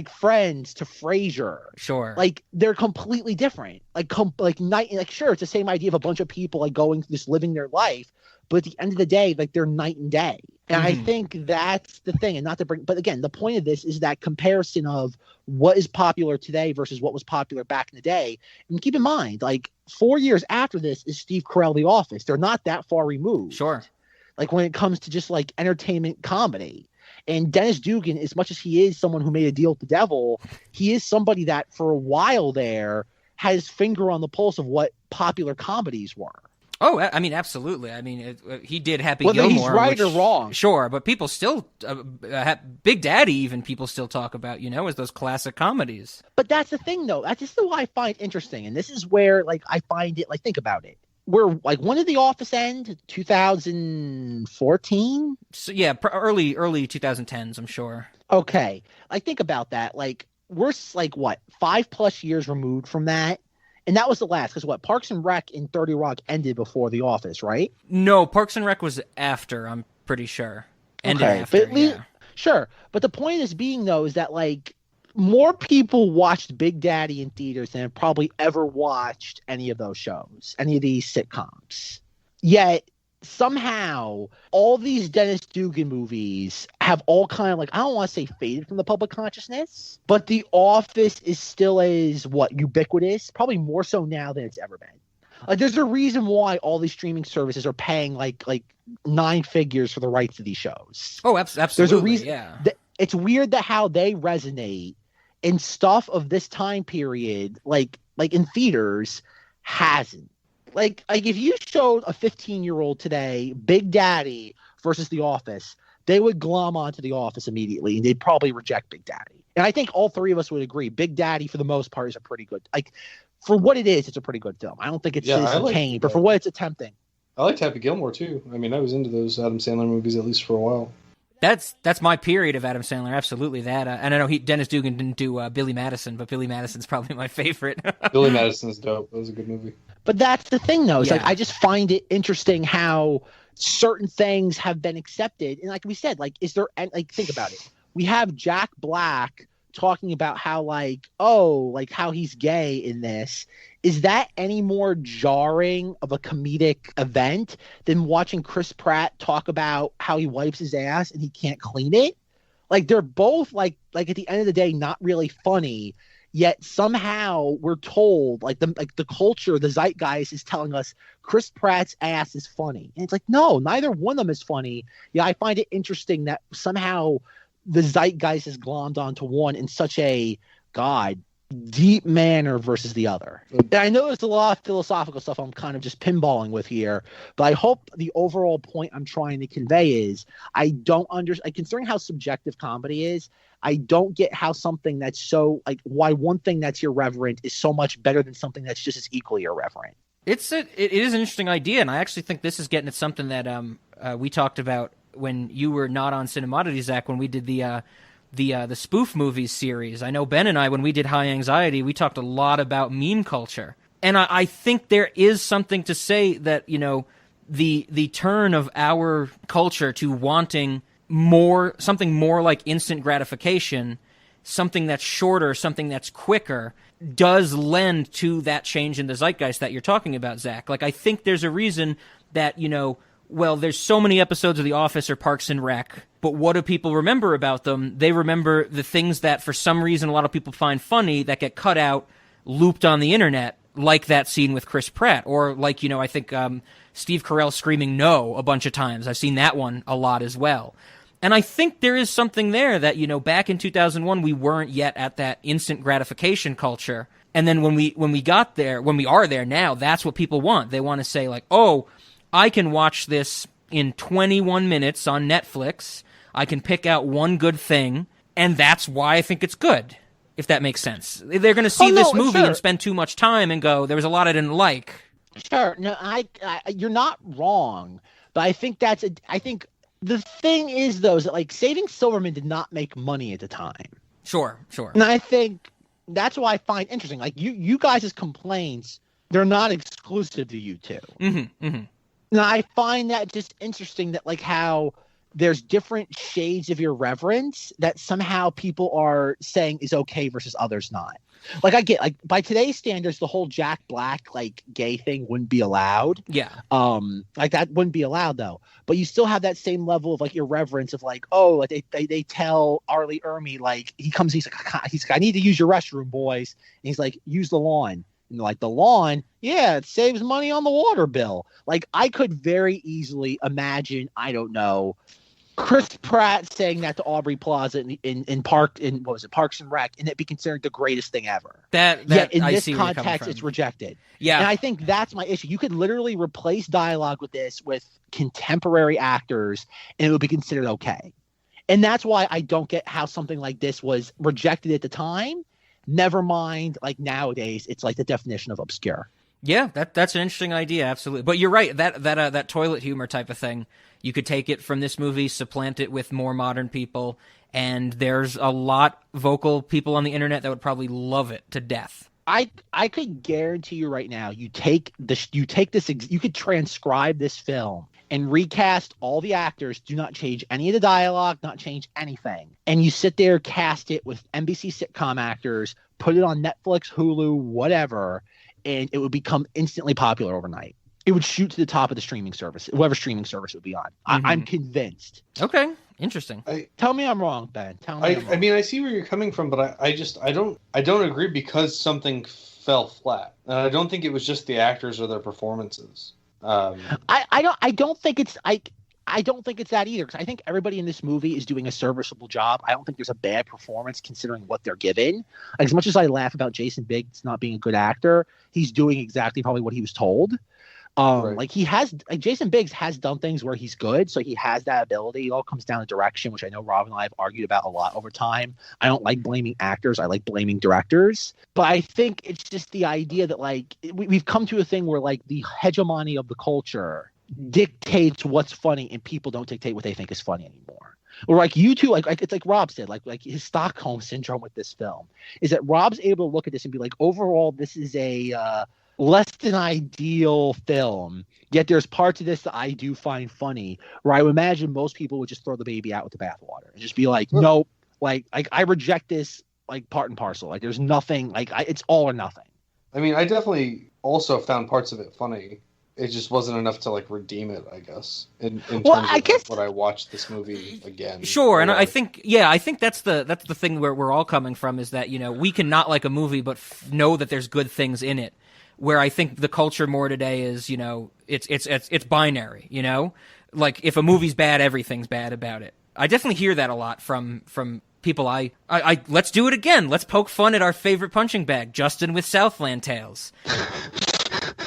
Friends to Frasier. Sure. Like, they're completely different. Like sure, it's the same idea of a bunch of people like going, just living their life, but at the end of the day, like, they're night and day. And I think that's the thing. And not to bring, but again, the point of this is that comparison of what is popular today versus what was popular back in the day. And keep in mind, like, 4 years after this is Steve Carell, The Office. They're not that far removed. Sure. Like, when it comes to just like entertainment comedy. And Dennis Dugan, as much as he is someone who made a deal with the devil, he is somebody that for a while there had his finger on the pulse of what popular comedies were. Oh, I mean, absolutely. I mean, he did Happy Whether Gilmore. Whether he's right or wrong. Sure, but people still, Big Daddy even, people still talk about, as those classic comedies. But that's the thing, though. That's just what I find interesting. And this is where, like, I find it, like, think about it. We're, like, when did The Office end? 2014? So, yeah, early 2010s, I'm sure. Okay. Like, think about that. Like, we're, like, what, 5+ years removed from that? And that was the last, because Parks and Rec and 30 Rock ended before The Office, right? No, Parks and Rec was after, I'm pretty sure. Ended after, but sure. But the point is being, though, is that, like, more people watched Big Daddy in theaters than have probably ever watched any of those shows, any of these sitcoms. Yet, somehow, all these Dennis Dugan movies have all kind of, like, I don't want to say faded from the public consciousness, but The Office is still ubiquitous, probably more so now than it's ever been. Like, there's a reason why all these streaming services are paying like 9 figures for the rights to these shows. Oh, absolutely. There's a reason. Yeah. It's weird that how they resonate in stuff of this time period, like in theaters, hasn't. Like if you showed a 15-year-old today Big Daddy versus The Office, they would glom onto The Office immediately, and they'd probably reject Big Daddy. And I think all three of us would agree Big Daddy, for the most part, is a pretty good, like, for what it is, it's a pretty good film. I don't think it's Citizen Kane, but for what it's attempting. I liked Happy Gilmore too. I mean, I was into those Adam Sandler movies at least for a while. That's my period of Adam Sandler. Absolutely that. And I know Dennis Dugan didn't do Billy Madison, but Billy Madison's probably my favorite. Billy Madison's dope. That was a good movie. But that's the thing, though. It's Yeah. like, I just find it interesting how certain things have been accepted. And like we said, like, is there, like, think about it. We have Jack Black talking about how, like, like, how he's gay in this. Is that any more jarring of a comedic event than watching Chris Pratt talk about how he wipes his ass and he can't clean it? Like, they're both like at the end of the day, not really funny. Yet somehow we're told, like the culture, the zeitgeist is telling us Chris Pratt's ass is funny. And it's like, no, neither one of them is funny. Yeah, I find it interesting that somehow the zeitgeist is glommed onto one in such a deep manner versus the other. And I know there's a lot of philosophical stuff I'm kind of just pinballing with here, but I hope the overall point I'm trying to convey is I don't understand, considering how subjective comedy is, I don't get how something that's so, like, why one thing that's irreverent is so much better than something that's just as equally irreverent. It is an interesting idea, and I actually think this is getting at something that we talked about when you were not on Cinemodity, Zach, when we did the spoof movies series. I know Ben and I, when we did High Anxiety, we talked a lot about meme culture. And I think there is something to say that, you know, the turn of our culture to wanting something more like instant gratification, something that's shorter, something that's quicker, does lend to that change in the zeitgeist that you're talking about, Zach. Like, I think there's a reason that, you know, well, there's so many episodes of The Office or Parks and Rec, but what do people remember about them? They remember the things that for some reason a lot of people find funny that get cut out, looped on the internet, like that scene with Chris Pratt, or like, you know, I think Steve Carell screaming no a bunch of times. I've seen that one a lot as well. And I think there is something there that, you know, back in 2001, we weren't yet at that instant gratification culture. And then when we got there, when we are there now, that's what people want. They want to say, like, oh, I can watch this in 21 minutes on Netflix. I can pick out one good thing, and that's why I think it's good, if that makes sense. They're going to see this movie and spend too much time and go, there was a lot I didn't like. Sure. No, I you're not wrong, but I think I think the thing is, though, is that, like, Saving Silverman did not make money at the time. Sure. And I think that's what I find interesting. Like, you guys' complaints, they're not exclusive to you two. Mm-hmm, mm-hmm. And I find that just interesting that, like, how there's different shades of irreverence that somehow people are saying is okay versus others not. Like, I get, like, by today's standards, the whole Jack Black, like, gay thing wouldn't be allowed. Yeah. Like, that wouldn't be allowed, though. But you still have that same level of, like, irreverence of, like, oh, like, they tell Arlie Ermy, like, he's like, I need to use your restroom, boys. And he's like, use the lawn. And like, the lawn, yeah, it saves money on the water bill. Like, I could very easily imagine, I don't know, Chris Pratt saying that to Aubrey Plaza in Parks and Rec, and it be considered the greatest thing ever. Yet in this context, it's rejected. Yeah, and I think that's my issue. You could literally replace dialogue with this with contemporary actors, and it would be considered okay. And that's why I don't get how something like this was rejected at the time. Never mind, like, nowadays, it's like the definition of obscure. Yeah, that's an interesting idea, absolutely. But you're right, that toilet humor type of thing, you could take it from this movie, supplant it with more modern people, and there's a lot vocal people on the internet that would probably love it to death. I could guarantee you right now, you could transcribe this film and recast all the actors, do not change any of the dialogue, not change anything. And you sit there, cast it with NBC sitcom actors, put it on Netflix, Hulu, whatever, and it would become instantly popular overnight. It would shoot to the top of the streaming service, whatever streaming service it would be on. Mm-hmm. I'm convinced. Okay, interesting. Tell me I'm wrong, Ben. Tell me I'm wrong. I mean, I see where you're coming from, but I don't agree because something fell flat. And I don't think it was just the actors or their performances. I don't think it's that either, because I think everybody in this movie is doing a serviceable job. I don't think there's a bad performance considering what they're given. As much as I laugh about Jason Biggs not being a good actor, he's doing exactly probably what he was told. Right. Like Jason Biggs has done things where he's good, so he has that ability. It all comes down to direction, which I know Rob and I have argued about a lot over time. I don't like blaming actors; I like blaming directors. But I think it's just the idea that like we've come to a thing where like the hegemony of the culture dictates what's funny, and people don't dictate what they think is funny anymore. Or like you two, like it's like Rob said, like his Stockholm syndrome with this film is that Rob's able to look at this and be like, overall, this is a less than ideal film, yet there's parts of this that I do find funny, where I would imagine most people would just throw the baby out with the bathwater and just be like, nope, like I reject this like part and parcel. Like there's nothing, like it's all or nothing. I mean, I definitely also found parts of it funny. It just wasn't enough to like redeem it, I guess. In terms of what I watched this movie again. Sure, and I think that's the thing where we're all coming from, is that, you know, we can not like a movie but know that there's good things in it. Where I think the culture more today is, you know, it's binary, you know? Like if a movie's bad, everything's bad about it. I definitely hear that a lot from people I let's do it again. Let's poke fun at our favorite punching bag, Justin with Southland Tales.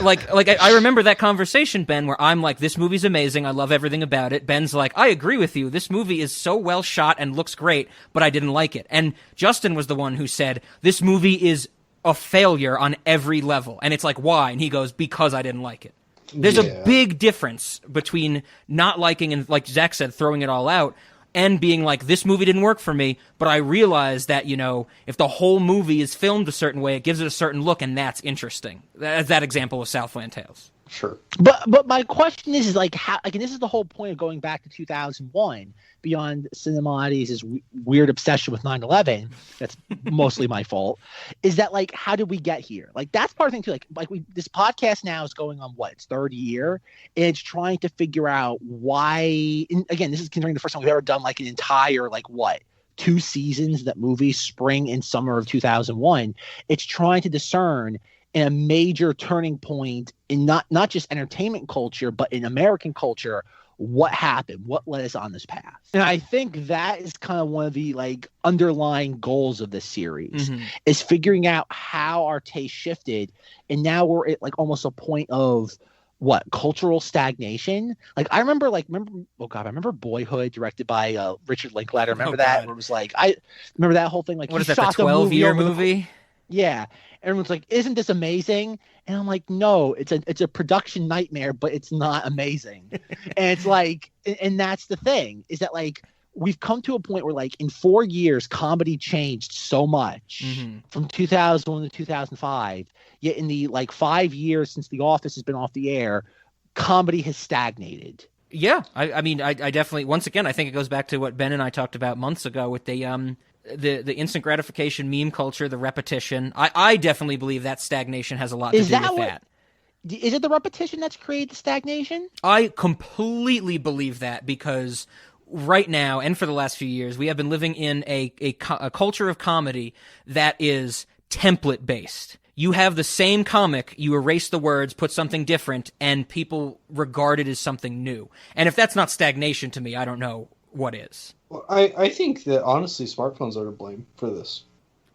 I remember that conversation, Ben, where I'm like, this movie's amazing, I love everything about it. Ben's like, I agree with you, this movie is so well shot and looks great, but I didn't like it. And Justin was the one who said, this movie is a failure on every level. And it's like, why? And he goes, because I didn't like it. There's a big difference between not liking and, like Zack said, throwing it all out, and being like, this movie didn't work for me, but I realize that, you know, if the whole movie is filmed a certain way, it gives it a certain look, and that's interesting. That example of Southland Tales. Sure. But my question is like how, like, and this is the whole point of going back to 2001, beyond Cinemati's weird obsession with 9/11. That's mostly my fault. Is that like, how did we get here? Like that's part of the thing too. Like this podcast now is going on its third year, and it's trying to figure out why. And again, this is considering the first time we've ever done like an entire 2 seasons, that movie, spring and summer of 2001. It's trying to discern in a major turning point in not just entertainment culture, but in American culture, what happened, what led us on this path. And I think that is kind of one of the underlying goals of this series, is figuring out how our taste shifted. And now we're at almost a point of cultural stagnation. I remember Boyhood, directed by Richard Linklater. Remember that? Where it was I remember that whole thing. What is that, the 12-year movie? Yeah. Everyone's like, isn't this amazing? And I'm like, no, it's a production nightmare, but it's not amazing. And it's and that's the thing, is that we've come to a point where in 4 years, comedy changed so much from 2001 to 2005. Yet in the 5 years since The Office has been off the air, comedy has stagnated. Yeah. I mean, I definitely, once again, I think it goes back to what Ben and I talked about months ago with the instant gratification meme culture, the repetition. I definitely believe that stagnation has a lot to do with that. Is it the repetition that's created the stagnation? I completely believe that, because right now, and for the last few years, we have been living in a culture of comedy that is template based. You have the same comic, you erase the words, put something different, and people regard it as something new. And if that's not stagnation to me, I don't know what is. Well, I think that honestly, smartphones are to blame for this.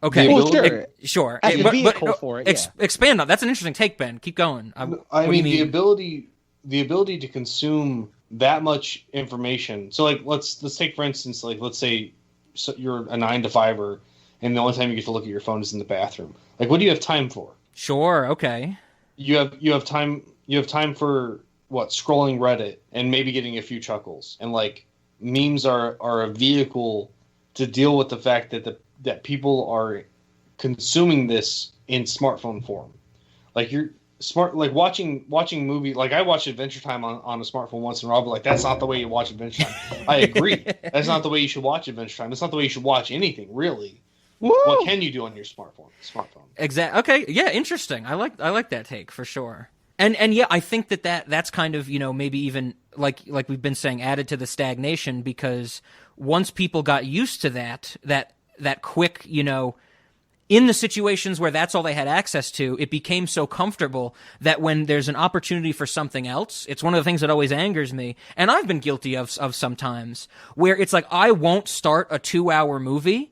Okay, sure. As a vehicle for it, yeah. Expand on that's an interesting take, Ben. Keep going. I mean, the ability to consume that much information. So, let's take for instance, let's say you're a 9 to 5er, and the only time you get to look at your phone is in the bathroom. What do you have time for? Sure. Okay. You have time. You have time for scrolling Reddit and maybe getting a few chuckles, and memes are a vehicle to deal with the fact that people are consuming this in smartphone form. You're smart, watching movie. I watched Adventure Time on a smartphone once, and Rob was that's not the way you watch Adventure Time. I agree. That's not the way you should watch Adventure Time. That's not the way you should watch anything, really. Woo! What can you do on your smartphone? Exactly. Okay. Yeah. Interesting. I like that take for sure. And yeah, I think that's kind of, maybe even like we've been saying, added to the stagnation, because once people got used to that quick, in the situations where that's all they had access to, it became so comfortable that when there's an opportunity for something else, it's one of the things that always angers me. And I've been guilty of sometimes, where it's I won't start a 2-hour movie,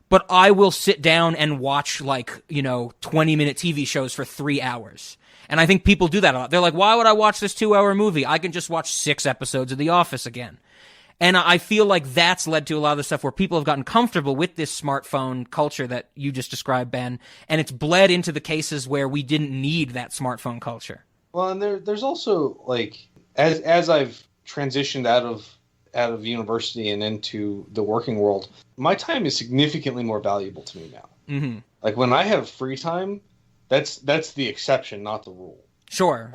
but I will sit down and watch 20-minute TV shows for 3 hours. And I think people do that a lot. They're like, why would I watch this 2-hour movie? I can just watch 6 episodes of The Office again. And I feel like that's led to a lot of the stuff where people have gotten comfortable with this smartphone culture that you just described, Ben, and it's bled into the cases where we didn't need that smartphone culture. Well, and there's also, like, as I've transitioned out of university and into the working world, my time is significantly more valuable to me now. Mm-hmm. Like, when I have free time, that's the exception, not the rule. Sure.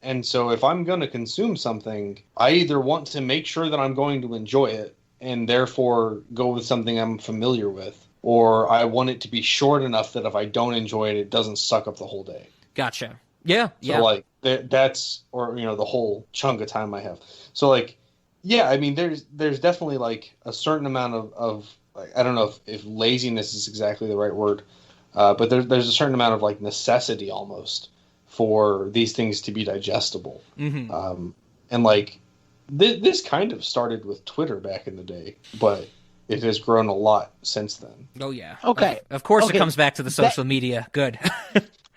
And so if I'm going to consume something, I either want to make sure that I'm going to enjoy it and therefore go with something I'm familiar with, or I want it to be short enough that if I don't enjoy it, it doesn't suck up the whole day. Gotcha. Yeah. So, like, that's, or, the whole chunk of time I have. So, like, yeah, I mean, there's definitely, like, a certain amount of like, I don't know if laziness is exactly the right word, but there's a certain amount of, like, necessity almost for these things to be digestible. Mm-hmm. And, like, this kind of started with Twitter back in the day, but it has grown a lot since then. Oh, yeah. Okay. Of course it comes back to the social media. Good.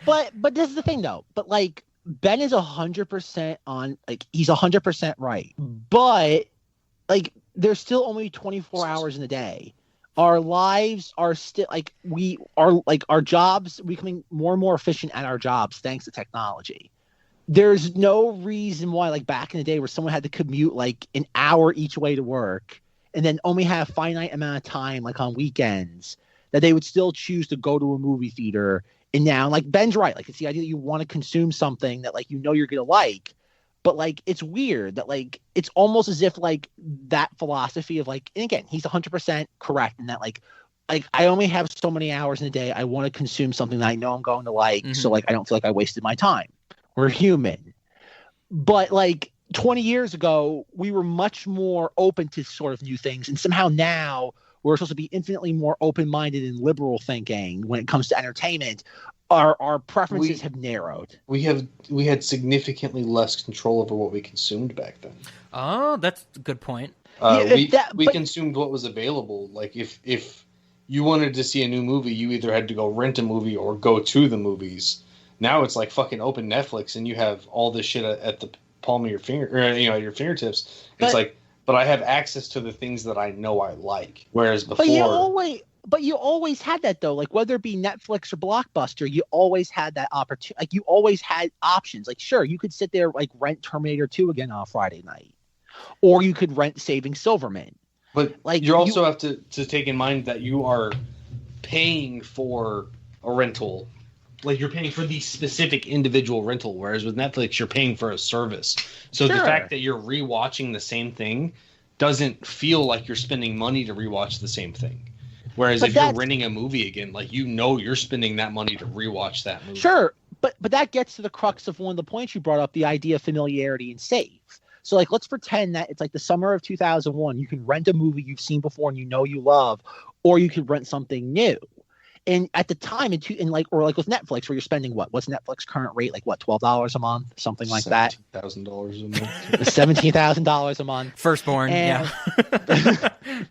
But this is the thing, though. But, like, Ben is 100% on, like, he's 100% right. But, like, there's still only 24 hours in a day. Our lives are still, like, we are, like, our jobs are becoming more and more efficient at our jobs thanks to technology. There's no reason why, like, back in the day where someone had to commute, like, an hour each way to work and then only have a finite amount of time, like, on weekends, that they would still choose to go to a movie theater. And now, like, Ben's right. Like, it's the idea that you want to consume something that, like, you're going to like. But, like, it's weird that, like, it's almost as if, like, that philosophy of, like, and again, he's 100% correct in that, like, I only have so many hours in a day. I want to consume something that I know I'm going to like. Mm-hmm. So, like, I don't feel like I wasted my time. We're human. But, like, 20 years ago, we were much more open to sort of new things. And somehow now we're supposed to be infinitely more open-minded and liberal thinking when it comes to entertainment. Our preferences have narrowed. We had significantly less control over what we consumed back then. Oh, that's a good point. We consumed what was available. Like, if you wanted to see a new movie, you either had to go rent a movie or go to the movies. Now it's like fucking open Netflix and you have all this shit at the palm of your finger, or, your fingertips. But I have access to the things that I know I like. Whereas before, But you always had that, though. Like, whether it be Netflix or Blockbuster, you always had that opportunity. Like, you always had options. Like, sure, you could sit there, like, rent Terminator 2 again on a Friday night. Or you could rent Saving Silverman. But, like, you also have to take in mind that you are paying for a rental. Like, you're paying for the specific individual rental, whereas with Netflix, you're paying for a service. So the fact that you're rewatching the same thing doesn't feel like you're spending money to rewatch the same thing. Whereas if you're renting a movie again, like, you're spending that money to rewatch that movie. Sure, but that gets to the crux of one of the points you brought up, the idea of familiarity and save. So, like, let's pretend that it's like the summer of 2001. You can rent a movie you've seen before and you know you love, or you could rent something new. And at the time, or with Netflix, where you're spending what's Netflix current rate? Like, what, $12 a month, something like that? $17,000 a month. $17,000 a month. Firstborn, yeah. And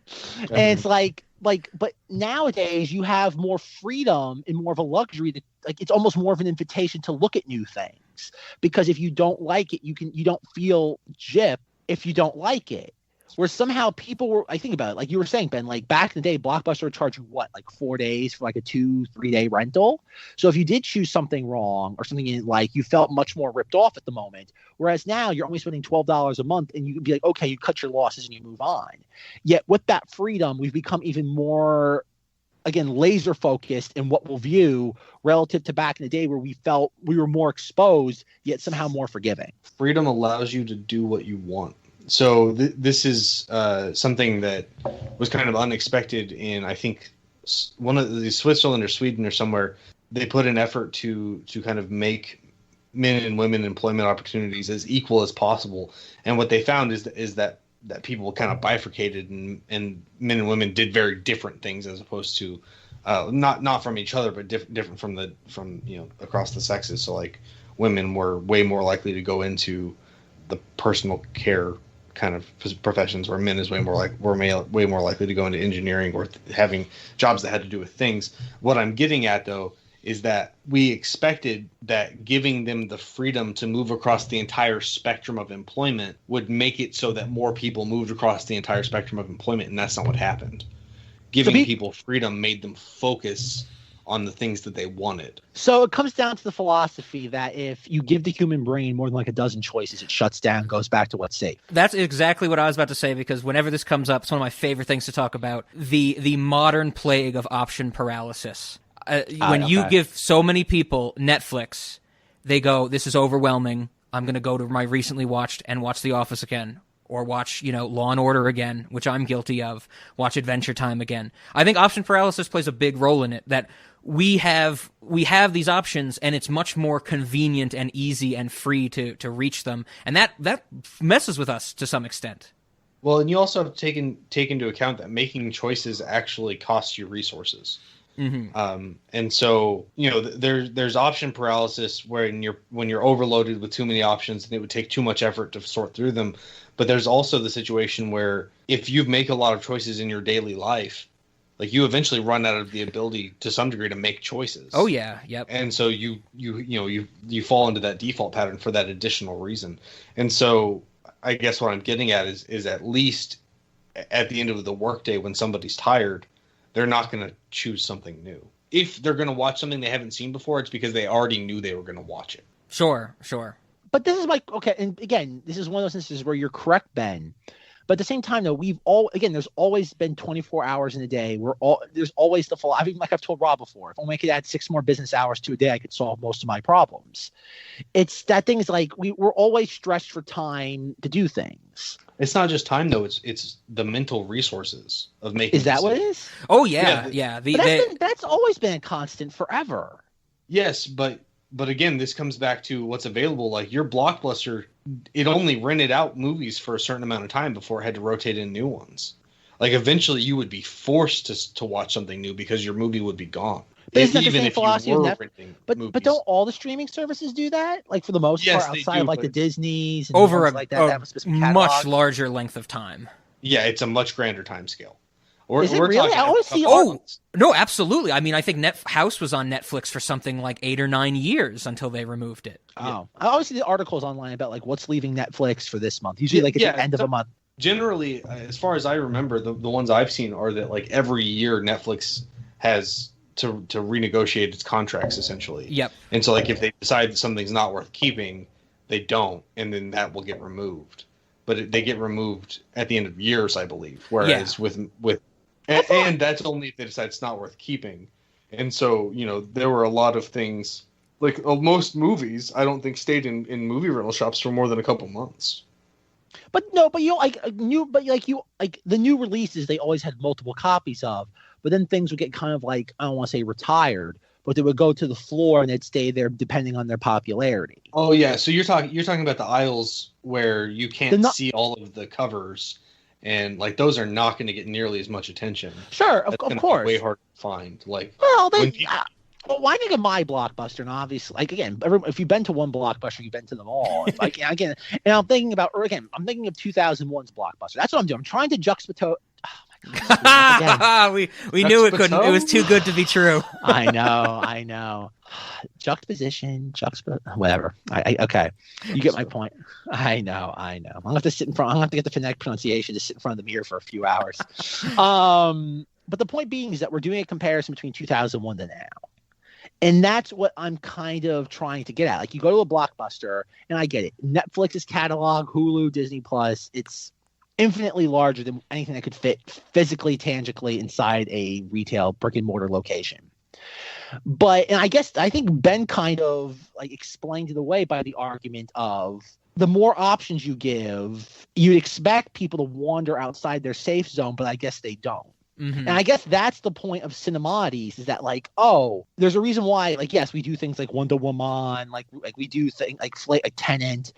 it's like, but nowadays you have more freedom and more of a luxury that, like, it's almost more of an invitation to look at new things, because if you don't like it, you don't feel gypped if you don't like it. Where somehow people were, I think about it, like you were saying, Ben, like back in the day, Blockbuster would charge you like 4 days for like a 2-3 day rental. So if you did choose something wrong or something you didn't like, you felt much more ripped off at the moment. Whereas now you're only spending $12 a month and you can be like, okay, you cut your losses and you move on. Yet with that freedom, we've become even more, again, laser focused in what we'll view relative to back in the day where we felt we were more exposed, yet somehow more forgiving. Freedom allows you to do what you want. So this is something that was kind of unexpected in, I think, one of the Switzerland or Sweden or somewhere. They put an effort to kind of make men and women employment opportunities as equal as possible. And what they found is that people kind of bifurcated and men and women did very different things as opposed to not from each other, but different from across the sexes. So like women were way more likely to go into the personal care kind of professions where men is way more way more likely to go into engineering or having jobs that had to do with things. What I'm getting at though is that we expected that giving them the freedom to move across the entire spectrum of employment would make it so that more people moved across the entire spectrum of employment, and that's not what happened. Giving people freedom made them focus on the things that they wanted. So it comes down to the philosophy that if you give the human brain more than like a dozen choices, it shuts down, goes back to what's safe. That's exactly what I was about to say, because whenever this comes up, it's one of my favorite things to talk about, the modern plague of option paralysis. When you give so many people Netflix, they go, this is overwhelming. I'm going to go to my recently watched and watch The Office again, or watch, Law and Order again, which I'm guilty of, watch Adventure Time again. I think option paralysis plays a big role in it, that we have these options, and it's much more convenient and easy and free to reach them, and that messes with us to some extent. Well, and you also have to take into account that making choices actually costs you resources. Mm-hmm. And so, there's option paralysis when you're overloaded with too many options, and it would take too much effort to sort through them. But there's also the situation where if you make a lot of choices in your daily life, like you eventually run out of the ability to some degree to make choices. Oh yeah, yep. And so you fall into that default pattern for that additional reason. And so I guess what I'm getting at is at least at the end of the workday when somebody's tired, they're not going to choose something new. If they're going to watch something they haven't seen before, it's because they already knew they were going to watch it. Sure. But this is okay, and again, this is one of those instances where you're correct, Ben. But at the same time, though, there's always been 24 hours in a day. There's always the I mean, like I've told Rob before, if only I could add 6 more business hours to a day, I could solve most of my problems. It's that thing is like we're always stressed for time to do things. It's not just time though; it's the mental resources of making. Is that what it is? Oh yeah. That's always been a constant forever. Yes, but again, this comes back to what's available. Like your Blockbuster, it only rented out movies for a certain amount of time before it had to rotate in new ones. Like eventually, you would be forced to watch something new because your movie would be gone. But isn't that the same philosophy of Netflix? But don't all the streaming services do that? Like for the most part, outside of like the Disneys and over like that much larger length of time. Yeah, it's a much grander time scale. Is it really? I always see. No, absolutely. I mean, I think House was on Netflix for something like 8 or 9 years until they removed it. Oh, yeah. I always see the articles online about like what's leaving Netflix for this month. Usually, at the end of a month. Generally, as far as I remember, the ones I've seen are that like every year Netflix has to renegotiate its contracts essentially. Yep. And so like if they decide that something's not worth keeping, they don't, and then that will get removed. But they get removed at the end of years, I believe. Whereas with and that's only if they decide it's not worth keeping. And so, there were a lot of things like most movies I don't think stayed in movie rental shops for more than a couple months. But the new releases they always had multiple copies of, but then things would get kind of like, I don't want to say retired, but they would go to the floor and they'd stay there depending on their popularity. Oh yeah, so you're talking about the aisles where you can't see all of the covers, and like those are not going to get nearly as much attention. Sure, of course. Way harder to find. Like why think of my Blockbuster? And obviously, like again, if you've been to one Blockbuster, you've been to them all. And I'm thinking of 2001's Blockbuster. That's what I'm doing. I'm trying to juxtapose. we knew it couldn't. It was too good to be true. I know. Juxtaposition, whatever. Okay, you get my point. I know. I'm gonna have to sit in front. I'm gonna have to get the phonetic pronunciation to sit in front of the mirror for a few hours. But the point being is that we're doing a comparison between 2001 to now. And that's what I'm kind of trying to get at. Like you go to a Blockbuster, and I get it. Netflix's catalog, Hulu, Disney Plus, it's infinitely larger than anything that could fit physically, tangibly inside a retail brick and mortar location. And I think Ben kind of like explained it away by the argument of the more options you give, you'd expect people to wander outside their safe zone, but I guess they don't. Mm-hmm. And I guess that's the point of Cinemodities is that like, there's a reason why, like, yes, we do things like Wonder Woman, like we do things like Tenet,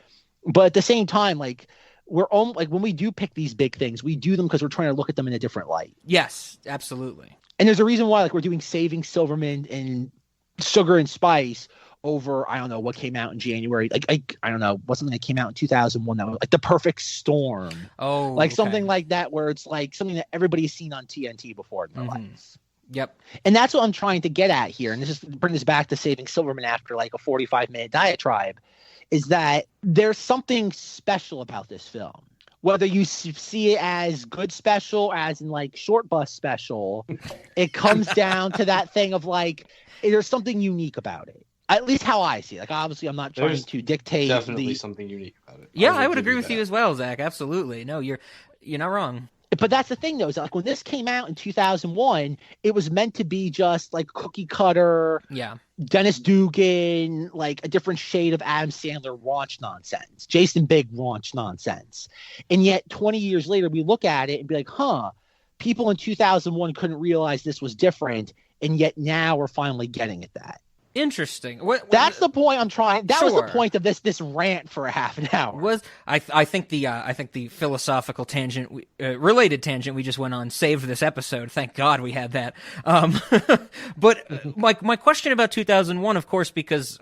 but at the same time, like, when we do pick these big things, we do them because we're trying to look at them in a different light. Yes, absolutely. And there's a reason why, like, we're doing Saving Silverman and Sugar and Spice over, I don't know what came out in January. Like I don't know, what's something that came out in 2001 that was like The Perfect Storm. Oh, like okay. something like that, where it's like something that everybody's seen on TNT before in their lives. Yep. And that's what I'm trying to get at here. And this is bring this back to Saving Silverman after like a 45-minute diatribe, is that there's something special about this film. Whether you see it as good special, as in like short bus special, it comes down to that thing of like, there's something unique about it. At least how I see it. Like, obviously, I'm not trying to dictate. Definitely something unique about it. Yeah, I would agree with you as well, Zach. Absolutely. No, you're not wrong. But that's the thing, though, is like when this came out in 2001, it was meant to be just like cookie cutter, Dennis Dugan, like a different shade of Adam Sandler raunch nonsense, Jason Bigg raunch nonsense. And yet 20 years later, we look at it and be like, people in 2001 couldn't realize this was different. And yet now we're finally getting at that. Interesting. That's the point I'm trying. That was the Sure. point of this rant for a half an hour. I think the philosophical tangent, related tangent we just went on saved this episode. Thank God we had that. But my question about 2001, of course, because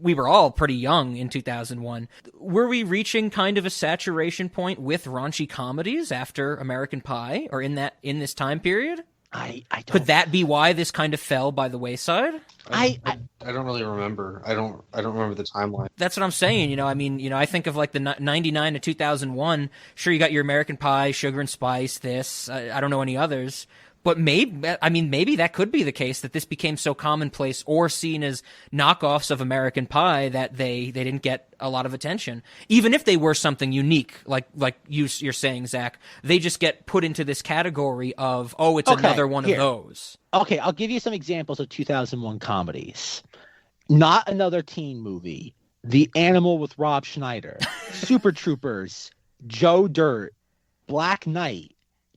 we were all pretty young in 2001. Were we reaching kind of a saturation point with raunchy comedies after American Pie, or in this time period? I don't. Could that be why this kind of fell by the wayside? I don't really remember. I don't remember the timeline. That's what I'm saying. I think of like the 99 to 2001. Sure, you got your American Pie, Sugar and Spice, this. I don't know any others. But maybe that could be the case, that this became so commonplace or seen as knockoffs of American Pie that they didn't get a lot of attention. Even if they were something unique, like you're saying, Zach, they just get put into this category of, it's another one of those. Okay, I'll give you some examples of 2001 comedies. Not Another Teen Movie, The Animal with Rob Schneider, Super Troopers, Joe Dirt, Black Knight,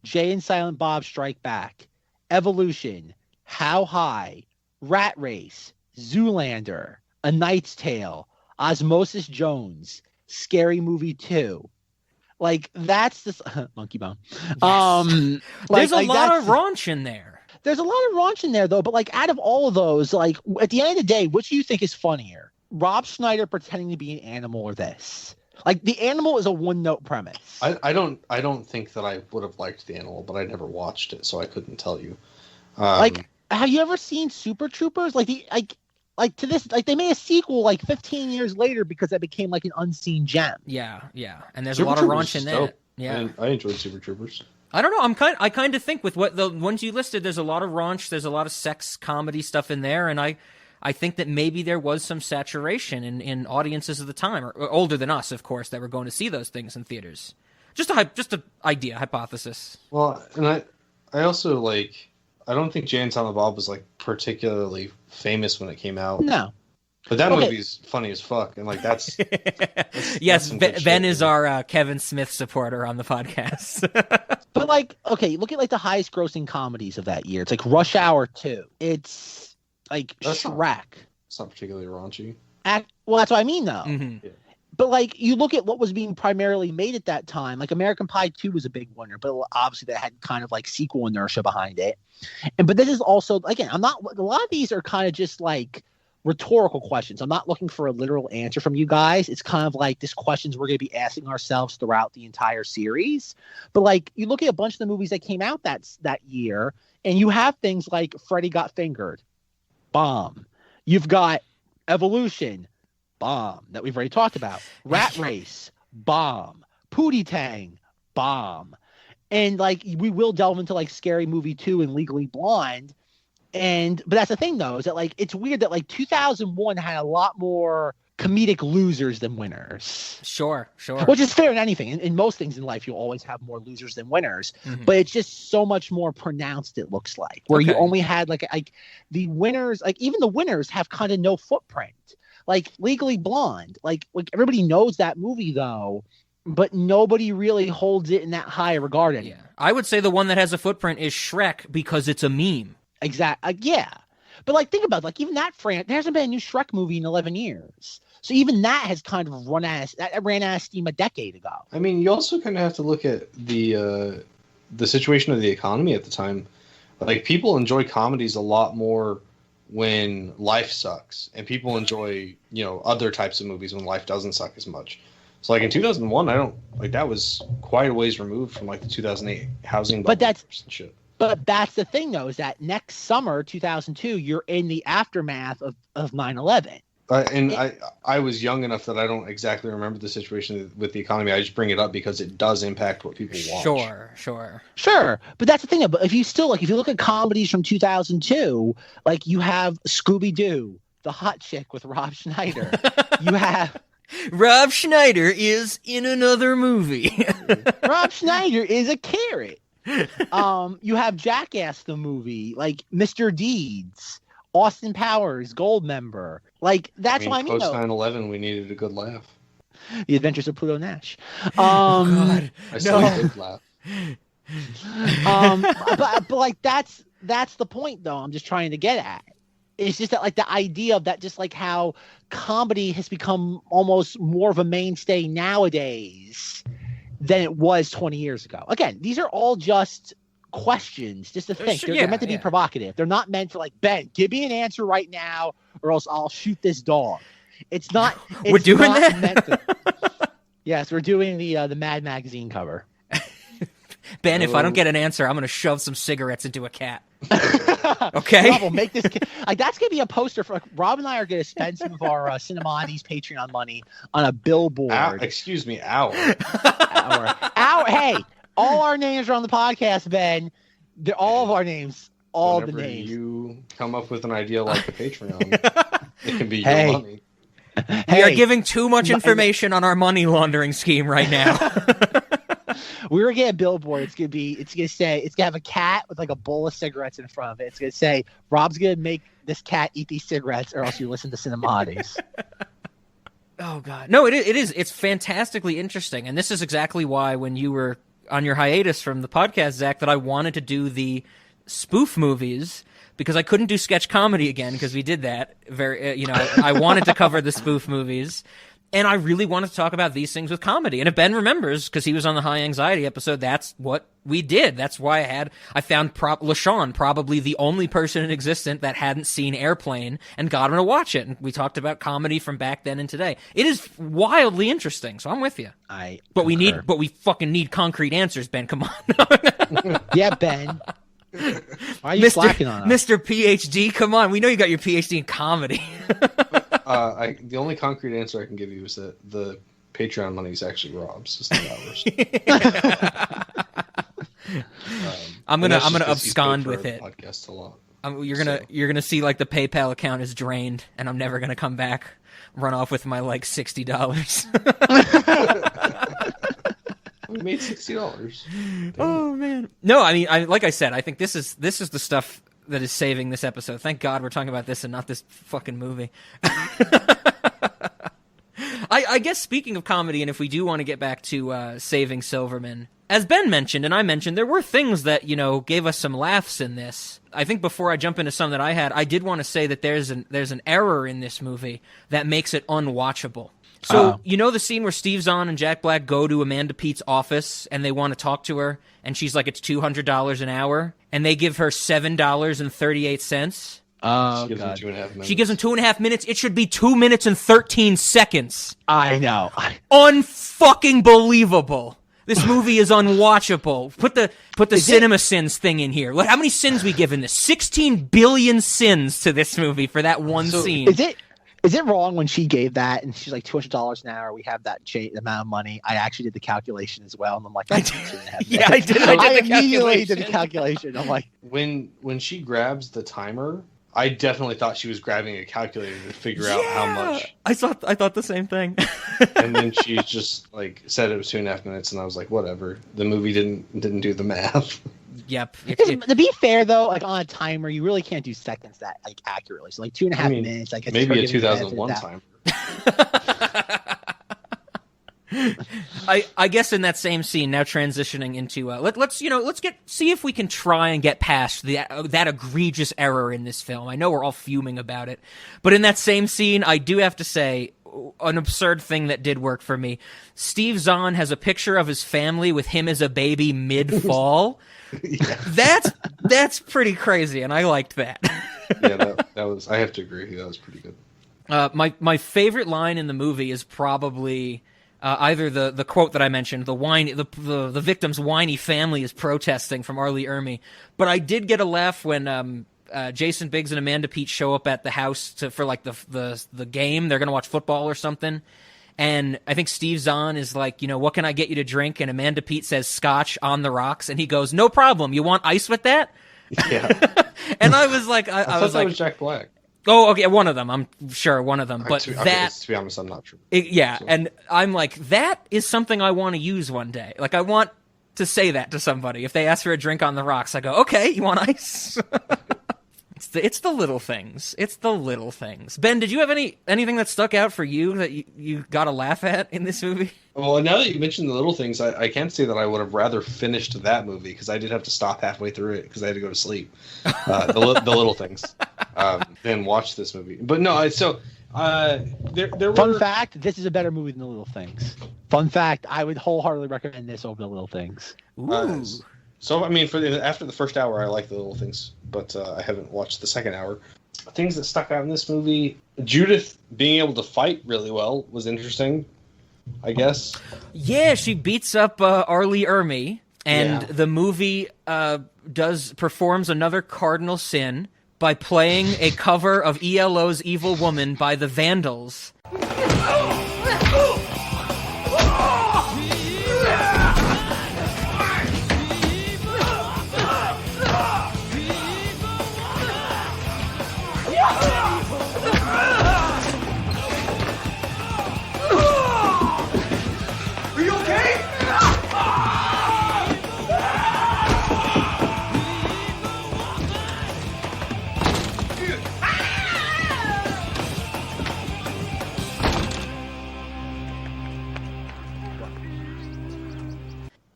Jay and Silent Bob Strike Back, Evolution, How High, Rat Race, Zoolander, A Knight's Tale, Osmosis Jones, Scary Movie 2. Like, that's this Monkey Bone. Yes. There's a lot of raunch in there. There's a lot of raunch in there, though. But like, out of all of those, like, at the end of the day, which do you think is funnier? Rob Schneider pretending to be an animal, or this? Like, The Animal is a one-note premise. I don't think that I would have liked The Animal, but I never watched it, so I couldn't tell you. Like, have you ever seen Super Troopers? Like to this, like, they made a sequel like 15 years later because that became like an unseen gem. Yeah, and there's Super a lot of Troopers raunch in is that. dope. Yeah, I enjoyed Super Troopers. I don't know. I kind of think with what the ones you listed, there's a lot of raunch, there's a lot of sex comedy stuff in there, and I think that maybe there was some saturation in audiences of the time, or older than us, of course, that were going to see those things in theaters. Just a idea, hypothesis. Well, and I also like, I don't think Jay and Silent Bob was like particularly famous when it came out. No. But that movie's funny as fuck, and like that's yes. that's Ben is our Kevin Smith supporter on the podcast. But like, okay, look at like the highest grossing comedies of that year. It's like Rush Hour 2. It's like Shrek. It's not particularly raunchy. Well, that's what I mean, though. Mm-hmm. Yeah. But like, you look at what was being primarily made at that time. Like, American Pie 2 was a big winner, but obviously that had kind of like sequel inertia behind it. But this is also, again, a lot of these are kind of just like rhetorical questions. I'm not looking for a literal answer from you guys. It's kind of like this questions we're going to be asking ourselves throughout the entire series. But like, you look at a bunch of the movies that came out that year, and you have things like Freddy Got Fingered, bomb. You've got Evolution, bomb, that we've already talked about. Rat Race, bomb. Pootie Tang, bomb. And like, we will delve into like Scary Movie 2 and Legally Blonde. But that's the thing, though, is that like, it's weird that like 2001 had a lot more comedic losers than winners. Sure. Which is fair in anything. In most things in life, you'll always have more losers than winners. Mm-hmm. But it's just so much more pronounced, it looks like, where you only had like the winners, like even the winners have kind of no footprint. Like Legally Blonde, like everybody knows that movie, though, but nobody really holds it in that high regard anymore. Yeah. I would say the one that has a footprint is Shrek, because it's a meme. Exactly. Yeah. But like, think about it, like even that there hasn't been a new Shrek movie in 11 years. So even that has kind of ran out of steam a decade ago. I mean, you also kind of have to look at the situation of the economy at the time. Like, people enjoy comedies a lot more when life sucks, and people enjoy, other types of movies when life doesn't suck as much. So like in 2001, that was quite a ways removed from like the 2008 housing bubble. But shit. But that's the thing, though, is that next summer, 2002, you're in the aftermath of 9/11. I was young enough that I don't exactly remember the situation with the economy. I just bring it up because it does impact what people watch. Sure. But that's the thing, though. But if you look at comedies from 2002, like you have Scooby-Doo, The Hot Chick with Rob Schneider. You have... Rob Schneider is in another movie. Rob Schneider is a carrot. You have Jackass the movie, like Mr. Deeds, Austin Powers, Goldmember. Like that's what I mean. Post 9/11, we needed a good laugh. The Adventures of Pluto Nash. God, I saw a good laugh. But like that's the point, though. I'm just trying to get at. It's just that like the idea of that, just like how comedy has become almost more of a mainstay nowadays than it was 20 years ago. Again, these are all just questions, just to think. They're meant to be provocative. They're not meant for like, Ben, give me an answer right now or else I'll shoot this dog. It's not. We're doing that? Yes, we're doing the Mad Magazine cover. Ben, if I don't get an answer, I'm going to shove some cigarettes into a cat. Okay? Rob will make this like that's going to be a poster for Rob and I are going to spend some of our Cinemati's Patreon money on a billboard. Excuse me, hour. Hey, all our names are on the podcast, Ben. They're all of our names. All Whenever the names. You come up with an idea like the Patreon, it can be your money. We are giving too much information on our money laundering scheme right now. We're gonna get a billboard. It's gonna have a cat with like a bowl of cigarettes in front of it. It's gonna say, Rob's gonna make this cat eat these cigarettes or else you listen to Cinemati's. Oh God. No, it is. It's fantastically interesting. And this is exactly why when you were on your hiatus from the podcast, Zach, that I wanted to do the spoof movies, because I couldn't do sketch comedy again because we did that. I wanted to cover the spoof movies. And I really wanted to talk about these things with comedy. And if Ben remembers, because he was on the high anxiety episode, that's what we did. That's why I found LaShawn, probably the only person in existence that hadn't seen Airplane, and got him to watch it. And we talked about comedy from back then and today. It is wildly interesting. So I'm with you. But we fucking need concrete answers, Ben. Come on. Yeah, Ben. Why are you slacking on us? Mr. PhD, come on. We know you got your PhD in comedy. The only concrete answer I can give you is that the Patreon money is actually Rob's. It's not ours. I'm gonna abscond with it. Podcast a lot. You're gonna see like the PayPal account is drained, and I'm never gonna come back. Run off with my like $60. We made $60. Oh man! No, I mean, like I said, I think this is the stuff that is saving this episode. Thank God we're talking about this and not this fucking movie. I guess speaking of comedy, and if we do want to get back to saving Silverman, as Ben mentioned and I mentioned, there were things that gave us some laughs in this. I think before I jump into some that I had, I did want to say that there's an error in this movie that makes it unwatchable. So, the scene where Steve Zahn and Jack Black go to Amanda Peet's office and they want to talk to her, and she's like, it's $200 an hour, and they give her $7.38. Oh, God. She gives them 2.5 minutes. It should be 2 minutes and 13 seconds. I know. Unfucking believable. This movie is unwatchable. Put the cinema sins thing in here. Look how many sins we give in this. 16 billion sins to this movie for that one scene. Is it wrong when she gave that and she's like $200 an hour? We have that amount of money. I actually did the calculation as well, and I'm like, I immediately did the calculation. I'm like, when she grabs the timer, I definitely thought she was grabbing a calculator to figure out how much. I thought the same thing. And then she just like said it was 2.5 minutes, and I was like, whatever. The movie didn't do the math. Yep. To be fair though, like on a timer, you really can't do seconds that like accurately. So like 2.5 minutes, like maybe a 2001 timer. I guess in that same scene, now transitioning into let's see if we can try and get past that egregious error in this film. I know we're all fuming about it, but in that same scene, I do have to say an absurd thing that did work for me. Steve Zahn has a picture of his family with him as a baby mid-fall. Yeah. That's pretty crazy, and I liked that. Yeah, I have to agree. That was pretty good. My favorite line in the movie is probably either the quote that I mentioned, the victim's whiny family is protesting from R. Lee Ermey, but I did get a laugh when Jason Biggs and Amanda Peet show up at the house for like the game. They're gonna watch football or something, and I think Steve Zahn is like, what can I get you to drink? And Amanda Peet says scotch on the rocks, and he goes, no problem. You want ice with that? Yeah. And I was like, I was like, was Jack Black. Oh, okay, one of them. I'm sure one of them. But to be honest, I'm not sure. Yeah, so. And I'm like, that is something I want to use one day. Like, I want to say that to somebody. If they ask for a drink on the rocks, I go, okay, you want ice? It's the little things. It's the little things. Ben, did you have anything that stuck out for you that you got a laugh at in this movie? Well, now that you mentioned the little things, I can't say that I would have rather finished that movie because I did have to stop halfway through it because I had to go to sleep. The little things. Then watch this movie. But no, so there were... Fun fact, this is a better movie than The Little Things. Fun fact, I would wholeheartedly recommend this over The Little Things. Ooh. So, I mean, after the first hour, I like The Little Things, but I haven't watched the second hour. Things that stuck out in this movie, Judith being able to fight really well was interesting, I guess. Yeah, she beats up R. Lee Ermey, and the movie performs another cardinal sin by playing a cover of ELO's Evil Woman by the Vandals.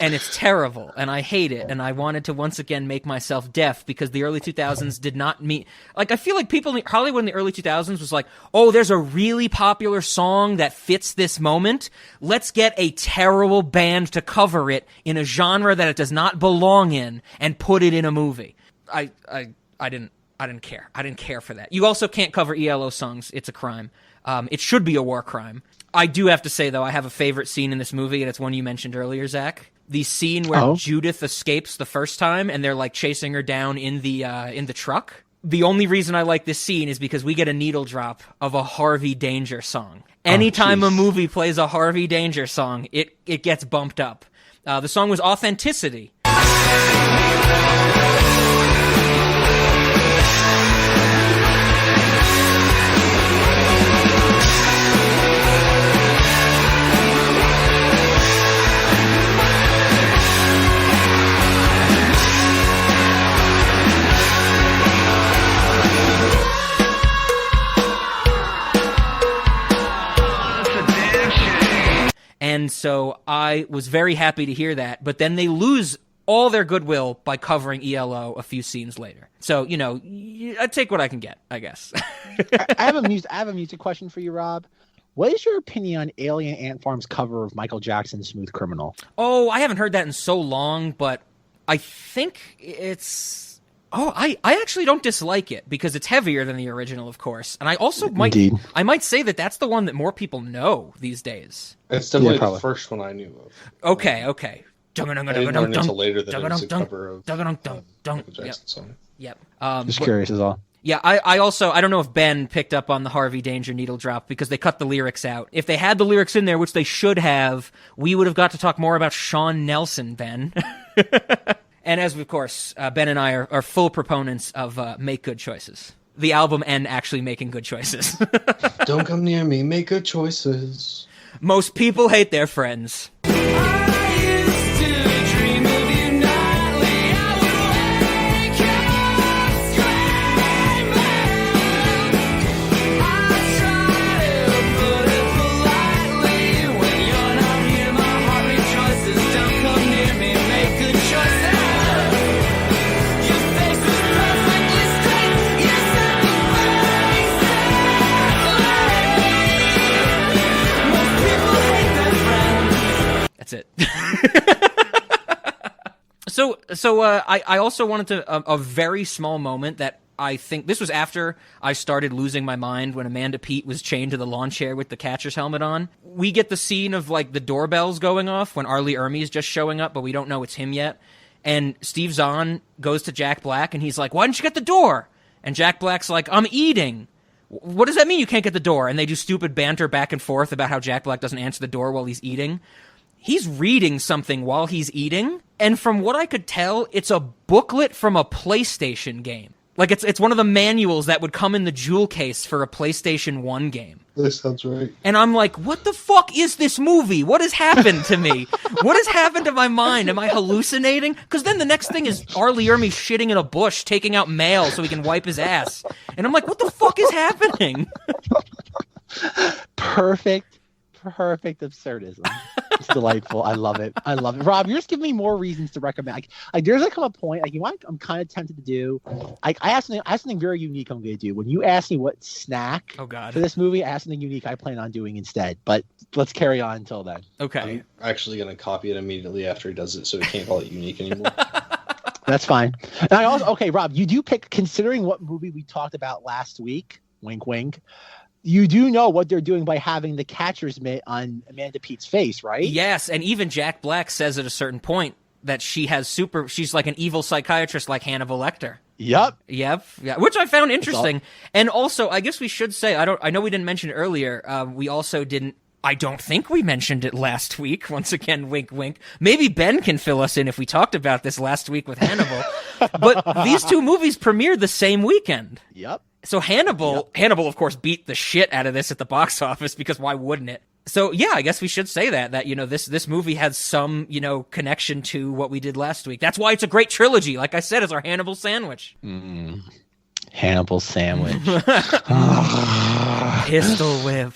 And it's terrible, and I hate it, and I wanted to once again make myself deaf because the early 2000s did not meet... Like, I feel like people in Hollywood in the early 2000s was like, oh, there's a really popular song that fits this moment. Let's get a terrible band to cover it in a genre that it does not belong in and put it in a movie. I didn't care. I didn't care for that. You also can't cover ELO songs. It's a crime. It should be a war crime. I do have to say, though, I have a favorite scene in this movie, and it's one you mentioned earlier, Zach. The scene where Judith escapes the first time, and they're like chasing her down in the truck. The only reason I like this scene is because we get a needle drop of a Harvey Danger song. Anytime a movie plays a Harvey Danger song, it gets bumped up. The song was Authenticity. And so I was very happy to hear that, but then they lose all their goodwill by covering ELO a few scenes later. So, I take what I can get, I guess. I have a music question for you, Rob. What is your opinion on Alien Ant Farm's cover of Michael Jackson's Smooth Criminal? Oh, I haven't heard that in so long, but I think it's... Oh, I actually don't dislike it because it's heavier than the original, of course. And I also might say that that's the one that more people know these days. It's definitely the first one I knew of. Okay. I didn't learn until later that it was a cover of Michael Jackson's song. Yep. Just curious is all. Yeah, I also, I don't know if Ben picked up on the Harvey Danger needle drop because they cut the lyrics out. If they had the lyrics in there, which they should have, we would have got to talk more about Sean Nelson, Ben. And as, of course, Ben and I are full proponents of Make Good Choices. The album and actually making good choices. Don't come near me, make good choices. Most people hate their friends. That's it. So I also wanted to a very small moment that I think this was after I started losing my mind when Amanda Peet was chained to the lawn chair with the catcher's helmet on. We get the scene of like the doorbells going off when Arlie Ermy is just showing up, but we don't know it's him yet. And Steve Zahn goes to Jack Black and he's like, "Why didn't you get the door?" And Jack Black's like, "I'm eating." "What does that mean you can't get the door?" And they do stupid banter back and forth about how Jack Black doesn't answer the door while he's eating. He's reading something while he's eating, and from what I could tell, it's a booklet from a PlayStation game. Like, it's one of the manuals that would come in the jewel case for a PlayStation 1 game. That sounds right. And I'm like, what the fuck is this movie? What has happened to me? What has happened to my mind? Am I hallucinating? Because then the next thing is Arlie Ermy shitting in a bush, taking out mail so he can wipe his ass. And I'm like, what the fuck is happening? Perfect absurdism. It's delightful. I love it. Rob, you're just giving me more reasons to recommend. Like there's like a point. Like, you want? I'm kind of tempted to do. I have something very unique. I'm going to do. When you ask me what snack for this movie, I have something unique I plan on doing instead. But let's carry on until then. Okay. I'm actually going to copy it immediately after he does it, so we can't call it unique anymore. That's fine. And I also, Rob, you do pick, considering what movie we talked about last week. Wink, wink. You do know what they're doing by having the catcher's mitt on Amanda Peet's face, right? Yes, and even Jack Black says at a certain point that she's like an evil psychiatrist like Hannibal Lecter. Yep. Yeah, which I found interesting. And also, I guess we should say, I know we didn't mention it earlier, we also didn't, I don't think we mentioned it last week. Once again, wink, wink. Maybe Ben can fill us in if we talked about this last week with Hannibal. But these two movies premiered the same weekend. Yep. So Hannibal, of course, beat the shit out of this at the box office, because why wouldn't it? So yeah, I guess we should say that this movie has some, connection to what we did last week. That's why it's a great trilogy. Like I said, it's our Hannibal sandwich. Hannibal sandwich. Pistol whip.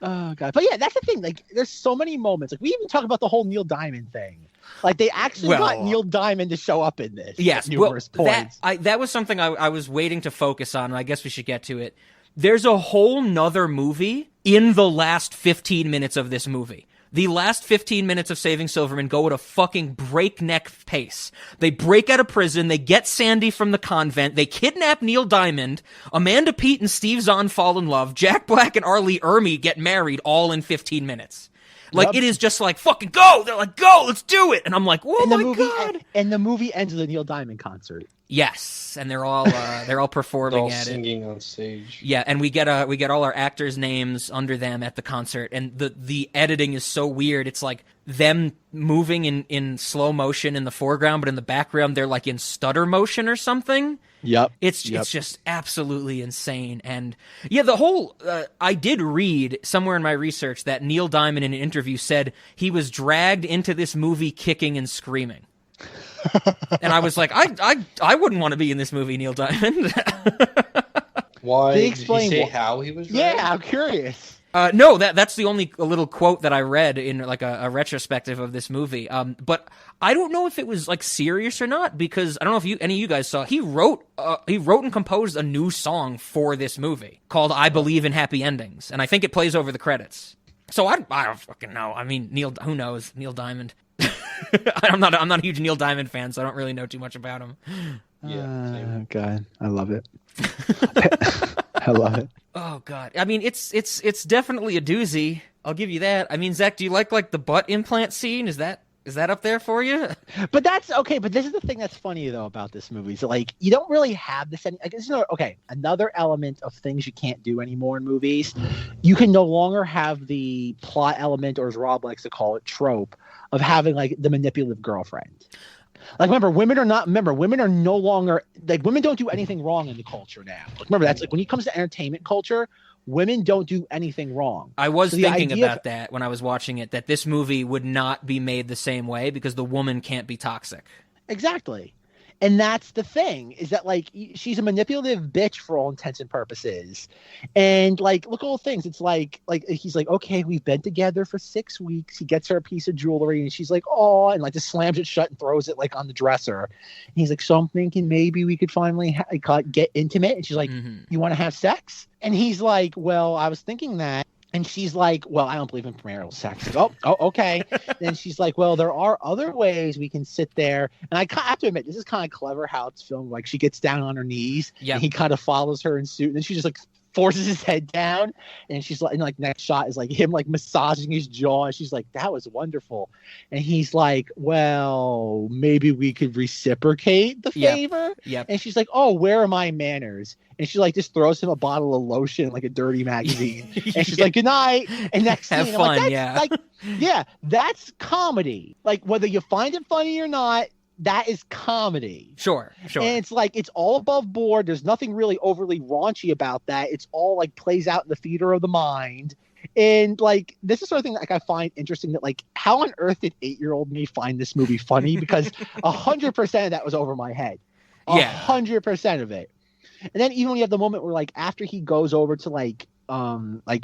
Oh god. But yeah, that's the thing. Like, there's so many moments. Like, we even talk about the whole Neil Diamond thing. Like, they actually got Neil Diamond to show up in this. Yes, numerous points. That was something I was waiting to focus on, and I guess we should get to it. There's a whole nother movie in the last 15 minutes of this movie. The last 15 minutes of Saving Silverman go at a fucking breakneck pace. They break out of prison, they get Sandy from the convent, they kidnap Neil Diamond, Amanda Peet and Steve Zahn fall in love, Jack Black and Arlie Ermy get married all in 15 minutes. Like, It is just like, fucking go! They're like, go! Let's do it! And I'm like, oh my god! And the movie ends with a Neil Diamond concert. Yes, and they're all performing they're all at singing it. On stage. Yeah, and we get all our actors' names under them at the concert, and the editing is so weird. It's like them moving in slow motion in the foreground, but in the background they're like in stutter motion or something. Yep. It's just absolutely insane. And yeah, the whole I did read somewhere in my research that Neil Diamond in an interview said he was dragged into this movie kicking and screaming. And I was like, I wouldn't want to be in this movie, Neil Diamond. Why? They Did explain he say how he was dragged? Yeah, I'm curious. No, that's the only little quote that I read in like a retrospective of this movie. But I don't know if it was like serious or not, because I don't know if any of you guys saw. He wrote and composed a new song for this movie called "I Believe in Happy Endings," and I think it plays over the credits. So I don't fucking know. I mean, who knows? Neil Diamond. I'm not a huge Neil Diamond fan, so I don't really know too much about him. Yeah. God, I love it. I love it. Oh god. I mean, it's definitely a doozy. I'll give you that. I mean, Zach, do you like the butt implant scene? Is that up there for you? But that's okay. But this is the thing that's funny though about this movie. So like, you don't really have this. Another element of things you can't do anymore in movies. You can no longer have the plot element, or as Rob likes to call it, trope of having like the manipulative girlfriend. Like, women are no longer, like, women don't do anything wrong in the culture now. Like, remember, that's like when it comes to entertainment culture, women don't do anything wrong. I was thinking about that when I was watching it, that this movie would not be made the same way because the woman can't be toxic. Exactly. And that's the thing, is that, like, she's a manipulative bitch for all intents and purposes. And, like, look at all the things. It's like he's like, okay, we've been together for 6 weeks. He gets her a piece of jewelry, and she's like, oh, and, like, just slams it shut and throws it, like, on the dresser. And he's like, so I'm thinking maybe we could finally get intimate. And she's like, you want to have sex? And he's like, well, I was thinking that. And she's like, well, I don't believe in premarital sex. Oh, okay. Then she's like, well, there are other ways we can sit there. And I have to admit, this is kind of clever how it's filmed. Like, she gets down on her knees, and he kind of follows her in suit. And then she just, like, forces his head down. And she's like, and, like, next shot is, like, him, like, massaging his jaw. And she's like, that was wonderful. And he's like, well, maybe we could reciprocate the favor. Yep. And she's like, oh, where are my manners? And she like just throws him a bottle of lotion, like a dirty magazine. And she's like, good night. And next Have scene, fun, I'm like, that's comedy. Like, whether you find it funny or not, that is comedy. Sure. And it's like, it's all above board. There's nothing really overly raunchy about that. It's all like plays out in the theater of the mind. And like, this is sort of thing like I find interesting, that like, how on earth did 8-year-old me find this movie funny? Because 100% of that was over my head. 100% of it. And then even when you have the moment where, like, after he goes over to, like,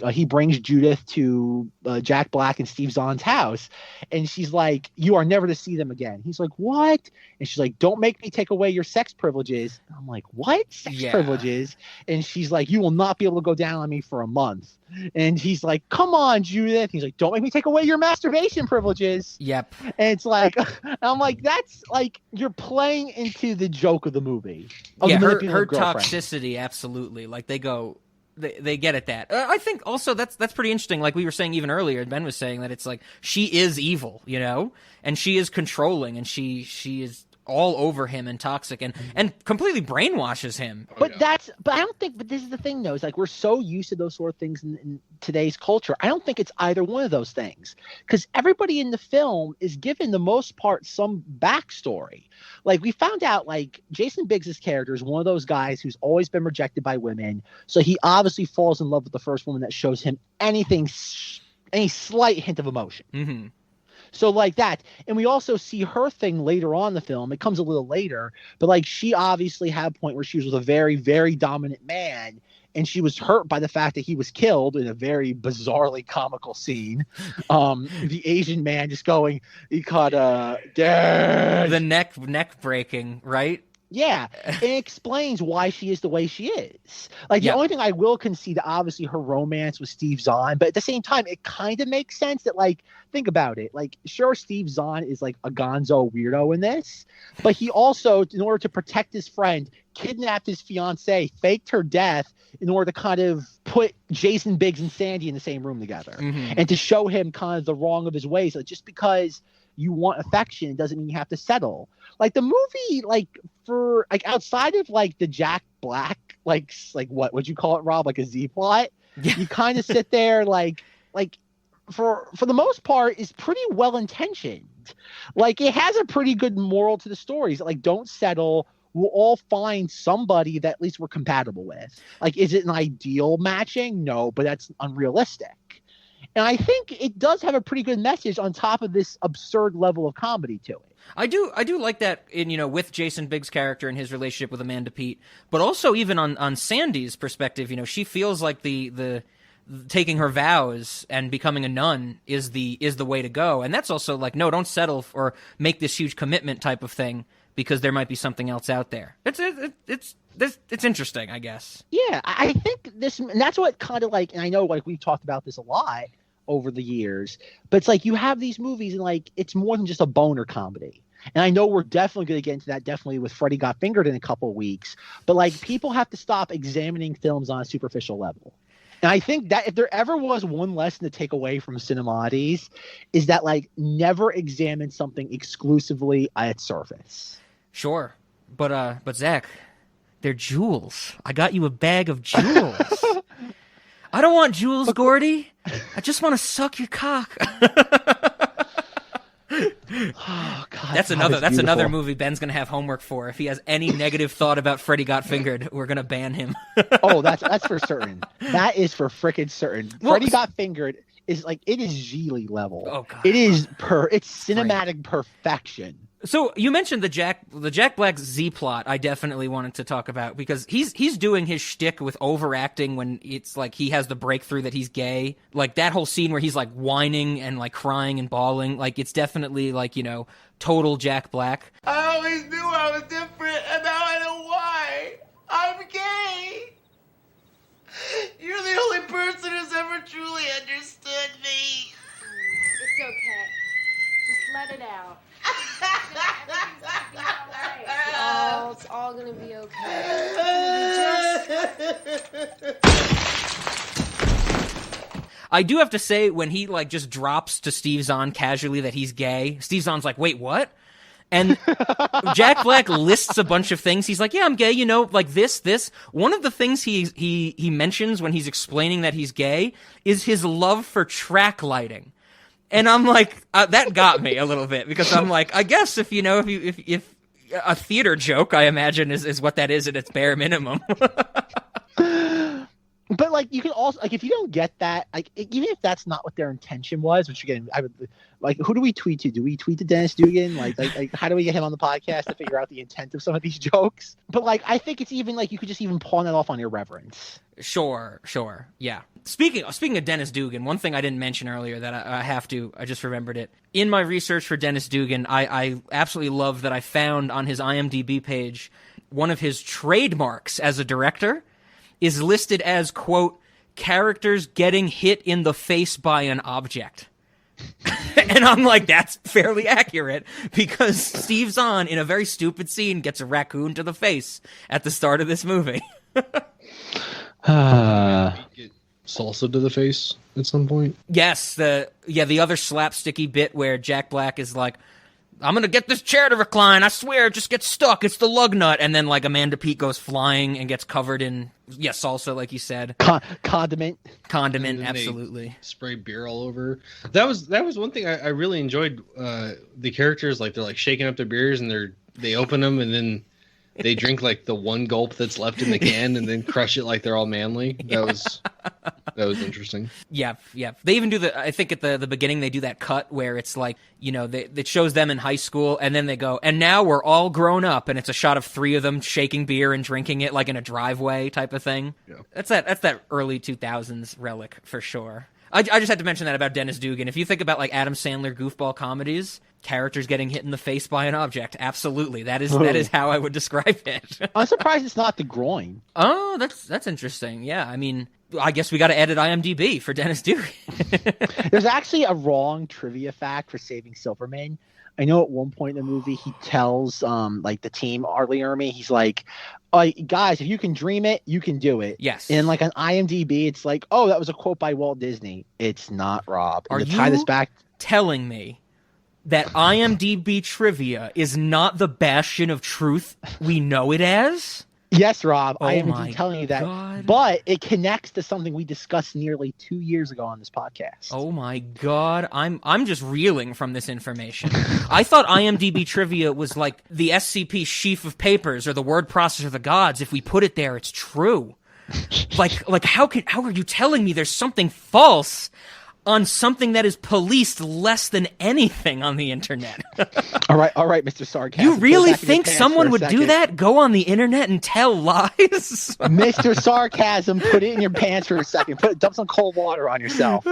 he brings Judith to Jack Black and Steve Zahn's house, and she's like, you are never to see them again. He's like, what? And she's like, don't make me take away your sex privileges. And I'm like, what? Sex privileges? And she's like, you will not be able to go down on me for a month. And he's like, come on, Judith. He's like, don't make me take away your masturbation privileges. Yep. And it's like, I'm like, that's like, you're playing into the joke of the movie. Her toxicity, absolutely. Like, they get at that. I think also that's pretty interesting. Like we were saying even earlier, Ben was saying that it's like, she is evil, you know, and she is controlling, and she is all over him and toxic and completely brainwashes him. But I don't think, but this is the thing though, is like, we're so used to those sort of things in today's culture. I don't think it's either one of those things, because everybody in the film is given the most part some backstory. Like, we found out, like, Jason Biggs' character is one of those guys who's always been rejected by women. So he obviously falls in love with the first woman that shows him any slight hint of emotion. Mm-hmm. So like that. And we also see her thing later on in the film. It comes a little later, but like, she obviously had a point where she was with a very, very dominant man, and she was hurt by the fact that he was killed in a very bizarrely comical scene. The Asian man just going, he caught dead. The neck breaking, right? Yeah, and it explains why she is the way she is. Like, the only thing I will concede, obviously, her romance with Steve Zahn, but at the same time, it kind of makes sense that, like, think about it. Like, sure, Steve Zahn is, like, a gonzo weirdo in this, but he also, in order to protect his friend, kidnapped his fiancée, faked her death in order to kind of put Jason Biggs and Sandy in the same room together, and to show him kind of the wrong of his ways. Like, just because you want affection doesn't mean you have to settle. Like, the movie, like, for like, outside of like the Jack Black, like what would you call it, Rob? Like a Z plot. You kind of sit there like for the most part is pretty well intentioned. Like, it has a pretty good moral to the stories. Like, don't settle. We'll all find somebody that at least we're compatible with. Like, is it an ideal matching? No, but that's unrealistic. And I think it does have a pretty good message on top of this absurd level of comedy to it. I do like that in, you know, with Jason Biggs' character and his relationship with Amanda Peet, but also even on Sandy's perspective, you know, she feels like the taking her vows and becoming a nun is the way to go. And that's also like, no, don't settle or make this huge commitment type of thing, because there might be something else out there. It's interesting, I guess. Yeah, I think this, and that's what kind of like, and I know like we've talked about this a lot over the years, but it's like you have these movies and like it's more than just a boner comedy. And I know we're definitely going to get into that, definitely with Freddy Got Fingered in a couple of weeks, but like, people have to stop examining films on a superficial level. And I think that if there ever was one lesson to take away from Cinemoddies, is that like, never examine something exclusively at its surface. Sure, but Zach, they're jewels. I got you a bag of jewels. I don't want jewels, Gordy. I just want to suck your cock. Oh, God, that's another movie Ben's gonna have homework for. If he has any negative thought about Freddy Got Fingered, we're gonna ban him. Oh, that's for certain. That is for frickin' certain. Freddy Got Fingered is like, it is Geely level. Oh, God. It is it's cinematic perfection. So you mentioned the Jack Black Z plot. I definitely wanted to talk about, because he's doing his shtick with overacting when it's like he has the breakthrough that he's gay. Like that whole scene where he's like whining and like crying and bawling. Like, it's definitely like, you know, total Jack Black. I always knew I was different, and now I know why. I'm gay. You're the only person who's ever truly cut it out. Oh, it's all gonna be okay. I do have to say, when he like just drops to Steve Zahn casually that he's gay, Steve Zahn's like, wait, what? And Jack Black lists a bunch of things. He's like, yeah, I'm gay, you know, like this. One of the things he mentions when he's explaining that he's gay is his love for track lighting. And I'm like, that got me a little bit, because I'm like, I guess if a theater joke, I imagine, is what that is at its bare minimum. But like, you can also, like, if you don't get that, like, even if that's not what their intention was, which again, I would like, who do we tweet to? Do we tweet to Dennis Dugan? Like how do we get him on the podcast to figure out the intent of some of these jokes? But like, I think it's even like, you could just even pawn it off on irreverence. Sure, yeah. Speaking of Dennis Dugan, one thing I didn't mention earlier that I just remembered it. In my research for Dennis Dugan, I absolutely love that I found on his IMDb page one of his trademarks as a director is listed as, quote, characters getting hit in the face by an object. And I'm like, that's fairly accurate, because Steve Zahn, in a very stupid scene, gets a raccoon to the face at the start of this movie. Get salsa to the face at some point. Yes, the other slapsticky bit where Jack Black is like, I'm gonna get this chair to recline, I swear it just gets stuck, it's the lug nut, and then like Amanda Peet goes flying and gets covered in salsa, like you said. Condiment, absolutely. Spray beer all over. That was one thing I really enjoyed. The characters, like, they're like shaking up their beers and they open them and then they drink like the one gulp that's left in the can and then crush it like they're all manly. That was interesting. Yeah. They even do I think at the beginning they do that cut where it's like, you know, it shows them in high school and then they go, and now we're all grown up, and it's a shot of three of them shaking beer and drinking it like in a driveway type of thing. Yeah. That's that early 2000s relic for sure. I just had to mention that about Dennis Dugan. If you think about like Adam Sandler goofball comedies, characters getting hit in the face by an object, absolutely. That is how I would describe it. I'm surprised it's not the groin. Oh, that's interesting. Yeah, I mean, I guess we got to edit IMDb for Dennis Dugan. There's actually a wrong trivia fact for Saving Silverman. I know at one point in the movie he tells like the team, Arlie Ermy, he's like, guys, if you can dream it, you can do it. Yes. And like on IMDb, it's like, oh, that was a quote by Walt Disney. It's not, Rob. Are to tie you this back, telling me that IMDb trivia is not the bastion of truth we know it as? Yes, Rob. Oh, I am telling you that. God. But it connects to something we discussed nearly 2 years ago on this podcast. Oh my God. I'm just reeling from this information. I thought IMDb trivia was like the SCP sheaf of papers or the word processor of the gods. If we put it there, it's true. Like how are you telling me there's something false on something that is policed less than anything on the internet? All right, Mr. Sarcasm. You really think someone would do that? Go on the internet and tell lies? Mr. Sarcasm, put it in your pants for a second. Dump some cold water on yourself.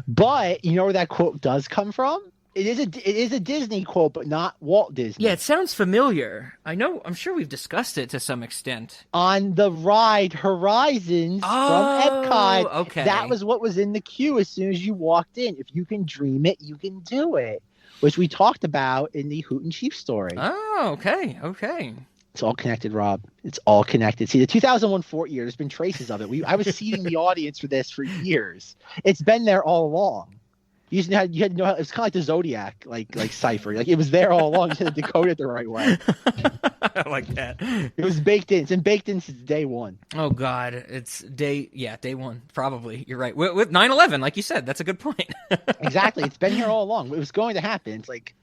But you know where that quote does come from? It is a Disney quote, but not Walt Disney. Yeah, it sounds familiar. I'm sure we've discussed it to some extent. On the ride Horizons from Epcot, okay. That was what was in the queue as soon as you walked in. If you can dream it, you can do it, which we talked about in the Hoot and Chief story. Oh, okay. It's all connected, Rob. It's all connected. See, the 2001 Fort year, there's been traces of it. I was seeding the audience for this for years. It's been there all along. You had to know how, it was kind of like the Zodiac, like cipher. Like it was there all along. You had to decode it the right way. I like that. It was baked in. It's been baked in since day one. Oh God, it's day one. Probably, you're right. With 9/11, like you said, that's a good point. Exactly. It's been here all along. It was going to happen. It's like,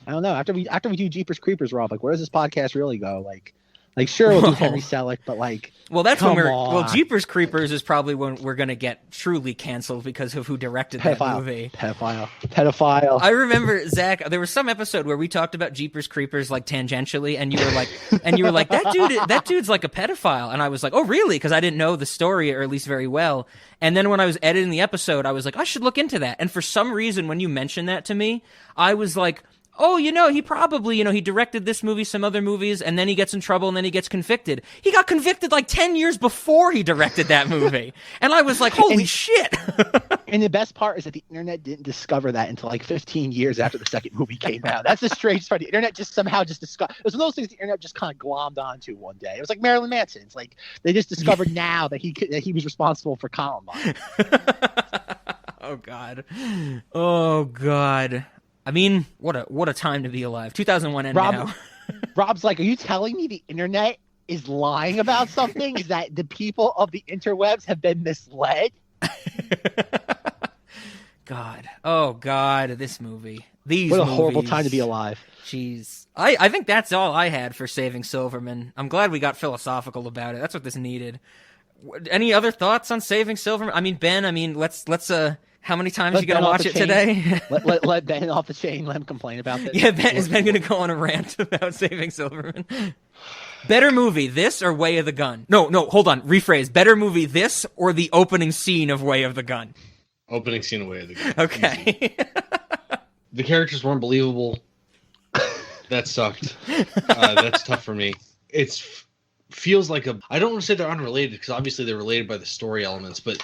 I don't know. After we do Jeepers Creepers, Rob, like where does this podcast really go? Like sure, we'll do Henry Selick, but like, well, that's when Jeepers Creepers is probably when we're gonna get truly canceled because of who directed that movie. Pedophile. I remember, Zach, there was some episode where we talked about Jeepers Creepers like tangentially, and you were like, that dude's like a pedophile, and I was like, oh really? Because I didn't know the story, or at least very well. And then when I was editing the episode, I was like, I should look into that. And for some reason, when you mentioned that to me, I was like, oh, he probably, he directed this movie, some other movies, and then he gets in trouble and then he gets convicted. He got convicted like 10 years before he directed that movie. And I was like, holy shit. And the best part is that the internet didn't discover that until like 15 years after the second movie came out. That's the strange part. The internet just somehow discovered. It was one of those things the internet just kind of glommed onto one day. It was like Marilyn Manson. It's like they just discovered now that he was responsible for Columbine. Oh God. I mean, what a time to be alive. 2001 and now. Rob's like, are you telling me the internet is lying about something? Is that the people of the interwebs have been misled? God. Oh God, this movie. What a horrible time to be alive. Jeez. I think that's all I had for Saving Silverman. I'm glad we got philosophical about it. That's what this needed. Any other thoughts on Saving Silverman? I mean, Ben, let's how many times are you going to watch it today? let Ben off the chain. Let him complain about this. Yeah, is Ben going to go on a rant about Saving Silverman? Better movie, this or Way of the Gun? No, hold on. Rephrase. Better movie, this or the opening scene of Way of the Gun? Opening scene of Way of the Gun. Okay. The characters weren't believable. That sucked. That's tough for me. Feels like I don't want to say they're unrelated because obviously they're related by the story elements, but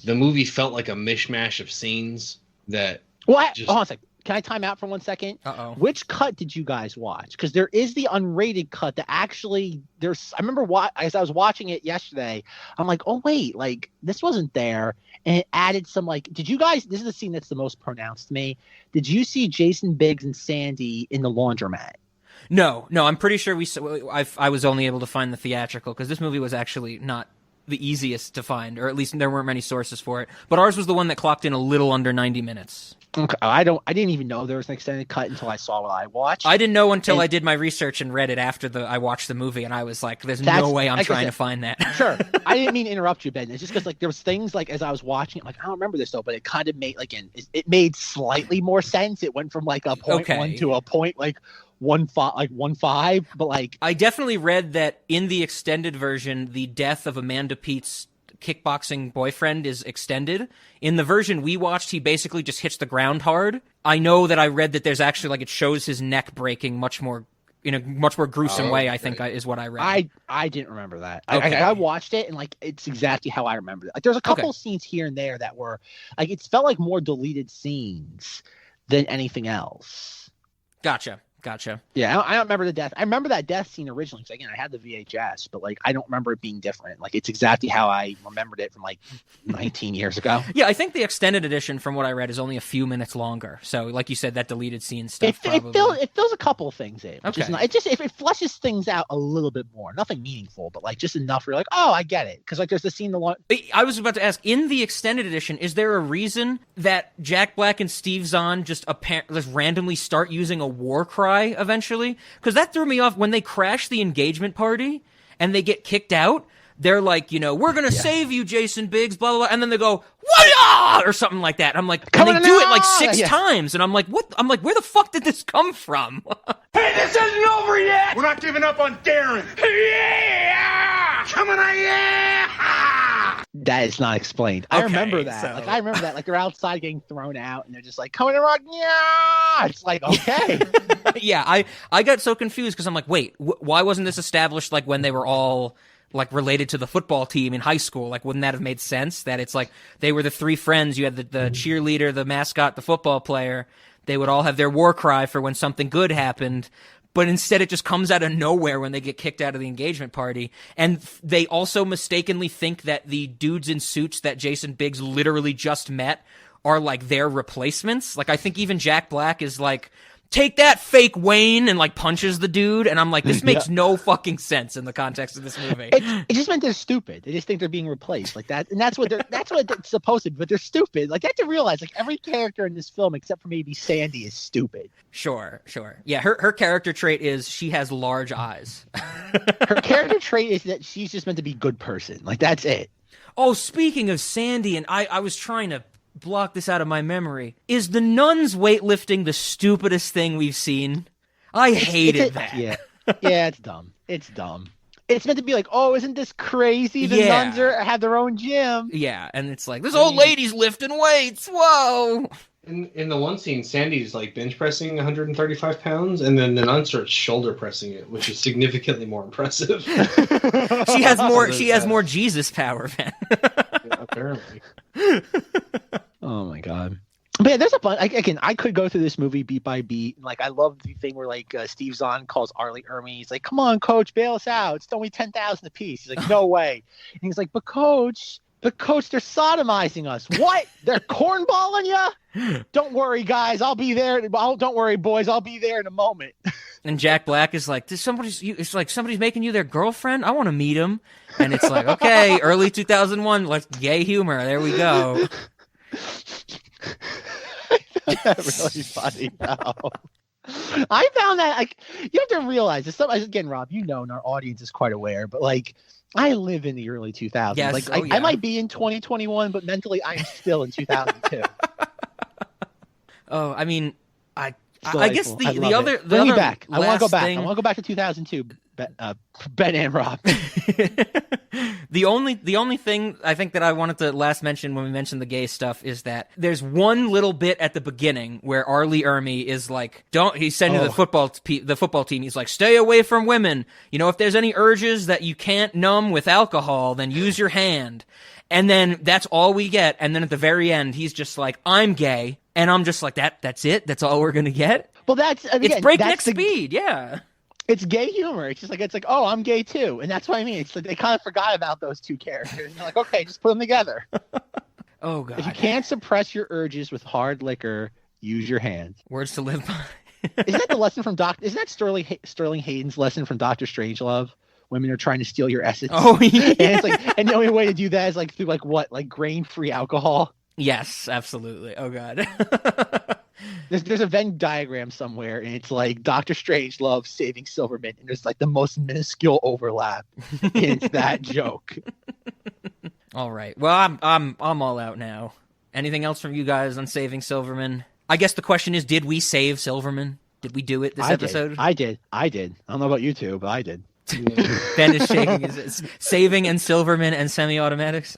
the movie felt like a mishmash of scenes that. What? Hold on a second. Can I time out for 1 second? Uh-oh. Which cut did you guys watch? Because there is the unrated cut that actually there's. I remember as I was watching it yesterday, I'm like, oh wait, like this wasn't there, and it added some like. Did you guys? This is the scene that's the most pronounced to me. Did you see Jason Biggs and Sandy in the laundromat? No, I'm pretty sure I was only able to find the theatrical because this movie was actually not the easiest to find, or at least there weren't many sources for it. But ours was the one that clocked in a little under 90 minutes. Okay, I didn't even know there was an extended cut until I saw what I watched. I didn't know until I did my research and read it after I watched the movie, and I was like, "There's no way I'm trying to find that." Sure, I didn't mean to interrupt you, Ben. It's just because like there was things like as I was watching it, like I don't remember this though, but it kind of made it made slightly more sense. It went from like a point one to a point like 1.5, but like I definitely read that in the extended version, the death of Amanda Peet's kickboxing boyfriend is extended. In the version we watched, he basically just hits the ground hard. I know that I read that there's actually like it shows his neck breaking in a much more gruesome way. I think is what I read. I didn't remember that. Okay. I watched it and like it's exactly how I remembered it. Like there's a couple scenes here and there that were like it felt like more deleted scenes than anything else. Gotcha. Yeah, I don't remember the death. I remember that death scene originally because again I had the VHS, but like I don't remember it being different. Like it's exactly how I remembered it from like 19 years ago. Yeah, I think the extended edition, from what I read, is only a few minutes longer. So, like you said, that deleted scene stuff. It fills a couple of things in. Okay. It fleshes things out a little bit more. Nothing meaningful, but like just enough where you're like, oh, I get it. Because like there's the scene I was about to ask, in the extended edition, is there a reason that Jack Black and Steve Zahn just randomly start using a war cry eventually? Because that threw me off when they crash the engagement party and they get kicked out. They're like, we're going to save you, Jason Biggs, blah, blah, blah. And then they go, what? Or something like that. I'm like, and they do it like 6 times. And I'm like, what? I'm like, where the fuck did this come from? Hey, this isn't over yet. We're not giving up on Darren. Yeah! Coming on, yeah! That is not explained. I remember that. So... Like I remember that. Like they're outside getting thrown out, and they're just like coming around. Yeah, it's like okay. Yeah, I got so confused because I'm like, wait, why wasn't this established like when they were all like related to the football team in high school? Like, wouldn't that have made sense? That it's like they were the three friends. You had the cheerleader, the mascot, the football player. They would all have their war cry for when something good happened. But instead it just comes out of nowhere when they get kicked out of the engagement party. And they also mistakenly think that the dudes in suits that Jason Biggs literally just met are like their replacements. Like I think even Jack Black is like, take that, fake Wayne, and like punches the dude. And I'm like, this makes no fucking sense in the context of this movie. It just meant they're stupid. They just think they're being replaced like that. And that's what it's supposed to be, but they're stupid. Like you have to realize like every character in this film, except for maybe Sandy, is stupid. Sure. Yeah. Her character trait is she has large eyes. Her character trait is that she's just meant to be a good person. Like that's it. Oh, speaking of Sandy, and I was trying to block this out of my memory. Is the nuns weightlifting the stupidest thing we've seen? I hated that. Yeah, it's dumb. It's dumb. It's meant to be like, oh, isn't this crazy? The nuns have their own gym. Yeah, and it's like, this old lady's lifting weights. Whoa. In the one scene, Sandy's like bench pressing 135 pounds, and then the nun starts shoulder pressing it, which is significantly more impressive. She has more. She has more Jesus power, man. Yeah, apparently. Oh my god. But yeah, there's a fun. Again, I could go through this movie beat by beat. Like, I love the thing where like Steve Zahn calls Arlie Ermy. He's like, "Come on, coach, bail us out. It's only 10,000 apiece." He's like, "No way." And he's like, But coach, they're sodomizing us. What? They're cornballing you? Don't worry, guys. I'll be there. Don't worry, boys. I'll be there in a moment. And Jack Black is like, it's like somebody's making you their girlfriend. I want to meet him. And it's like, okay, early 2001, let's gay humor. There we go. That's really funny. Now. I found that, like, you have to realize this. Again, Rob, you know, and our audience is quite aware, but like, I live in the early 2000s. Yes, like, yeah. I might be in 2021, but mentally, I'm still in 2002. Oh, I mean, I guess Bring the me other back. I want to go back. thing... I want to go back to 2002. Ben and Rob. The only thing I think that I wanted to last mention when we mentioned the gay stuff is that there's one little bit at the beginning where Arlie Ermy is like, he's sending the football team. He's like, stay away from women. You know, if there's any urges that you can't numb with alcohol, then use your hand. And then that's all we get. And then at the very end, he's just like, I'm gay. And I'm just like, that's it? That's all we're going to get? Well, it's breakneck speed. Yeah. It's gay humor. It's like, oh, I'm gay too. And that's what I mean. It's like they kind of forgot about those two characters. And they're like, okay, just put them together. Oh, God. If you can't suppress your urges with hard liquor, use your hands. Words to live by. Isn't that the lesson from Isn't that Sterling Hayden's lesson from Dr. Strangelove? Women are trying to steal your essence. Oh, yeah. And it's like, and the only way to do that is like through like what? Like grain-free alcohol? Yes, absolutely. Oh, God. There's a Venn diagram somewhere, and it's like Dr. Strangelove saving Silverman, and there's like the most minuscule overlap. And it's that joke. All right. Well, I'm all out now. Anything else from you guys on saving Silverman? I guess the question is, did we save Silverman? Did we do it this episode? I did. I don't know about you two, but I did. Ben is shaking his saving and Silverman and semi-automatics.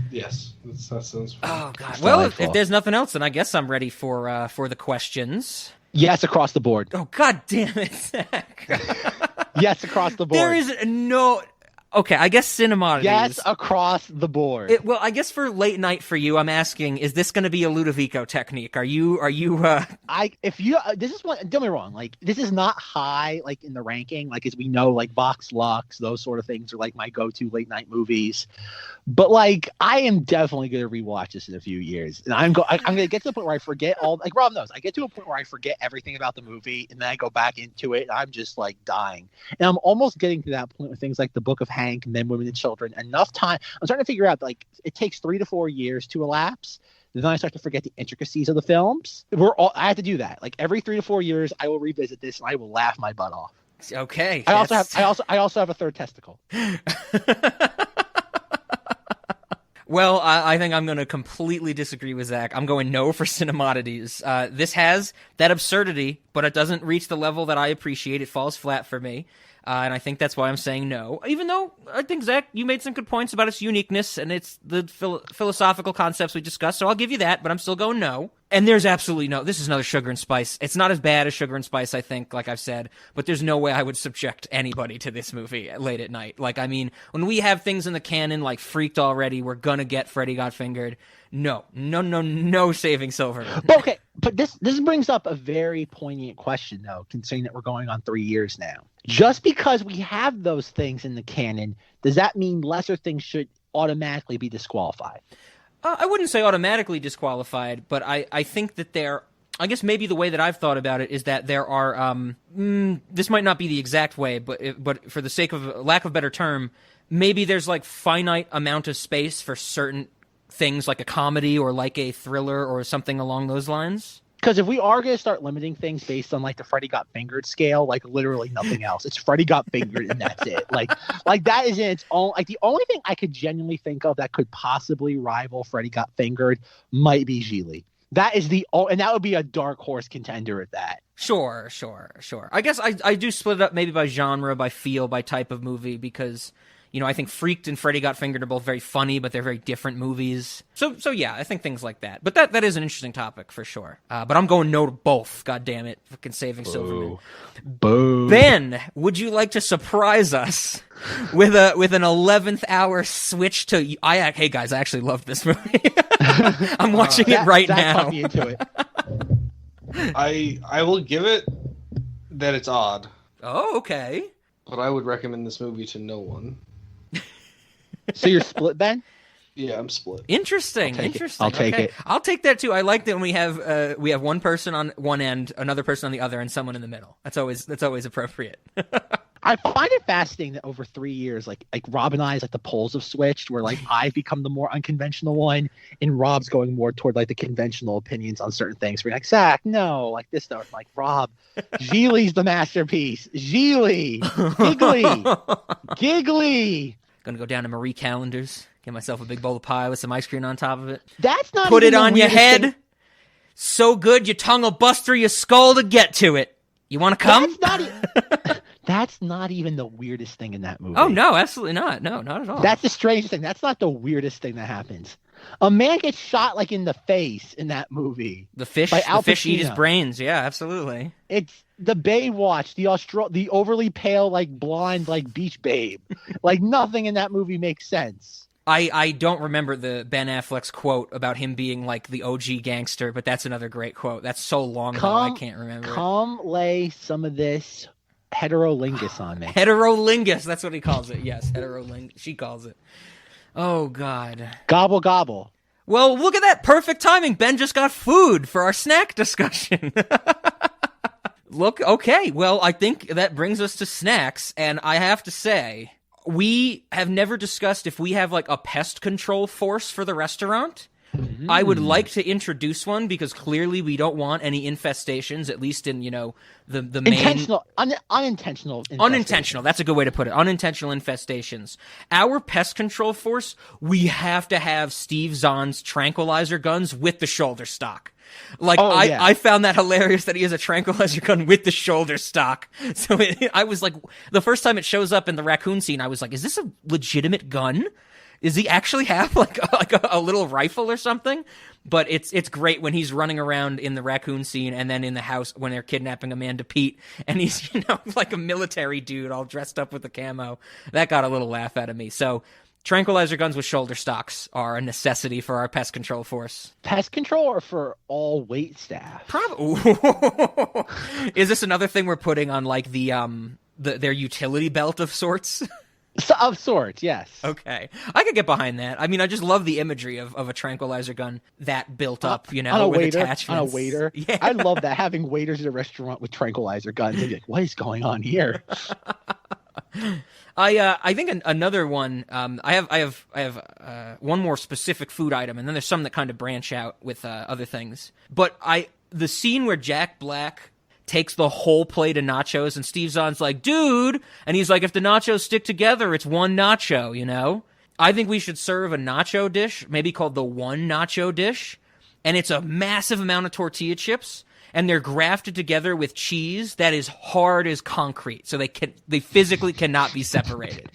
Yes, that sounds fun. Oh God! Well, if there's nothing else, then I guess I'm ready for the questions. Yes, across the board. Oh God damn it, Zack! Yes, across the board. There is no. Okay, I guess Cinemodities. Yes, across the board. Well, I guess for late night for you, I'm asking: is this going to be a Ludovico technique? Are you? This is one. Don't get me wrong. Like, this is not high, like in the ranking. Like, as we know, like Vox Lux, those sort of things are like my go-to late night movies. But like, I am definitely going to rewatch this in a few years, and I'm going to get to the point where I forget all. Like Rob knows, I get to a point where I forget everything about the movie, and then I go back into it, and I'm just like dying. And I'm almost getting to that point with things like The Book of Hank, Men, Women, and Children. Enough time. I'm starting to figure out like it takes 3 to 4 years to elapse. Then I start to forget the intricacies of the films. I have to do that. Like every 3 to 4 years, I will revisit this and I will laugh my butt off. Okay. I also have a third testicle. Well, I think I'm going to completely disagree with Zack. I'm going no for Cinemodities. This has that absurdity, but it doesn't reach the level that I appreciate. It falls flat for me. And I think that's why I'm saying no. Even though I think, Zack, you made some good points about its uniqueness and its the philosophical concepts we discussed, so I'll give you that, but I'm still going no. And there's absolutely no... This is another Sugar and Spice. It's not as bad as Sugar and Spice, I think, like I've said, but there's no way I would subject anybody to this movie late at night. Like, I mean, when we have things in the canon like Freaked already, we're gonna get Freddy Got Fingered. No saving Silverman. Okay, but this brings up a very poignant question, though, considering that we're going on 3 years now. Just because we have those things in the canon, does that mean lesser things should automatically be disqualified? I wouldn't say automatically disqualified, but I think that I guess maybe the way that I've thought about it is that there are, this might not be the exact way, but for the sake of lack of a better term, maybe there's like finite amount of space for certain things like a comedy or like a thriller or something along those lines. Because if we are going to start limiting things based on like the Freddy Got Fingered scale, like literally nothing else, it's Freddy Got Fingered and that's it. Like that is in its own. Like the only thing I could genuinely think of that could possibly rival Freddy Got Fingered might be Gigli. That is and that would be a dark horse contender at that. Sure. I guess I do split it up maybe by genre, by feel, by type of movie because I think Freaked and Freddy Got Fingered are both very funny, but they're very different movies. So yeah, I think things like that. But that is an interesting topic for sure. But I'm going no to both. God damn it, fucking Saving Silverman. Boo. Ben, would you like to surprise us with an 11th hour switch to? Hey guys, I actually loved this movie. I'm watching it right Zack now. talked me into it. I will give it that it's odd, Oh, okay. but I would recommend this movie to no one. So you're split, Ben? Yeah, I'm split. Interesting. I'll take it. Interesting. I'll take Okay. it. I'll take that too. I like that when we have one person on one end, another person on the other, and someone in the middle. That's always appropriate. I find it fascinating that over 3 years, like Rob and I's, like the poles have switched, where like I've become the more unconventional one, and Rob's going more toward like the conventional opinions on certain things. We're like, Zach, no, like this stuff. I'm like, Rob, Geely's the masterpiece. Geely, giggly. Gonna go down to Marie Callender's, get myself a big bowl of pie with some ice cream on top of it. That's not. Put even it the on your weirdest head. thing. So good, your tongue will bust through your skull to get to it. You want to come? That's not even the weirdest thing in that movie. Oh no, absolutely not. No, not at all. That's the strangest thing. That's not the weirdest thing that happens. A man gets shot like in the face in that movie. the fish. by The Al fish eat his Pacino. brains. Yeah, absolutely. It's the Baywatch, the overly pale, like blonde, like beach babe. Like nothing in that movie makes sense. I don't remember the Ben Affleck's quote about him being like the OG gangster, but that's another great quote. That's so long ago, I can't remember it. Come lay some of this heterolingus on me. Heterolingus, that's what he calls it. Yes, heterolingus. She calls it. Oh, God. Gobble gobble. Well, look at that. Perfect timing. Ben just got food for our snack discussion. Look, okay. Well, I think that brings us to snacks, and I have to say, we have never discussed if we have like a pest control force for the restaurant. I would like to introduce one because clearly we don't want any infestations, at least in, the main... Unintentional. Unintentional. That's a good way to put it. Unintentional infestations. Our pest control force, we have to have Steve Zahn's tranquilizer guns with the shoulder stock. Like, I found that hilarious that he has a tranquilizer gun with the shoulder stock. So I was like, the first time it shows up in the raccoon scene, I was like, is this a legitimate gun? Does he actually have like a little rifle or something? But it's great when he's running around in the raccoon scene and then in the house when they're kidnapping Amanda Peet and he's, like a military dude all dressed up with the camo. That got a little laugh out of me. So tranquilizer guns with shoulder stocks are a necessity for our pest control force. Pest control or for all wait staff? Probably. Is this another thing we're putting on like their utility belt of sorts? Of sorts, yes. Okay. I could get behind that. I mean, I just love the imagery of a tranquilizer gun that built up, on a with waiter, attachments. On a waiter. Yeah. I love that, having waiters at a restaurant with tranquilizer guns. They'd be like, what is going on here? I think another one. I have one more specific food item, and then there's some that kind of branch out with other things. But the scene where Jack Black takes the whole plate of nachos, and Steve Zahn's like, dude, and he's like, if the nachos stick together, it's one nacho, I think we should serve a nacho dish, maybe called the one nacho dish, and it's a massive amount of tortilla chips, and they're grafted together with cheese that is hard as concrete, so they physically cannot be separated.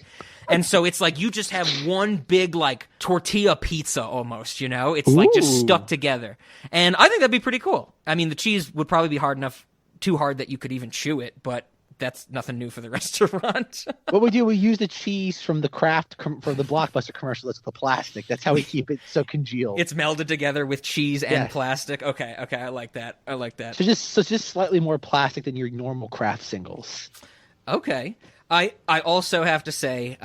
And so it's like you just have one big like tortilla pizza almost, It's like just stuck together. And I think that'd be pretty cool. I mean, the cheese would probably be hard enough, too hard that you could even chew it, but that's nothing new for the restaurant. What we do, we use the cheese from the for the Blockbuster commercial. That's the plastic. That's how we keep it so congealed. It's melded together with cheese and plastic. Okay, I like that. So just slightly more plastic than your normal Kraft singles. Okay. I also have to say,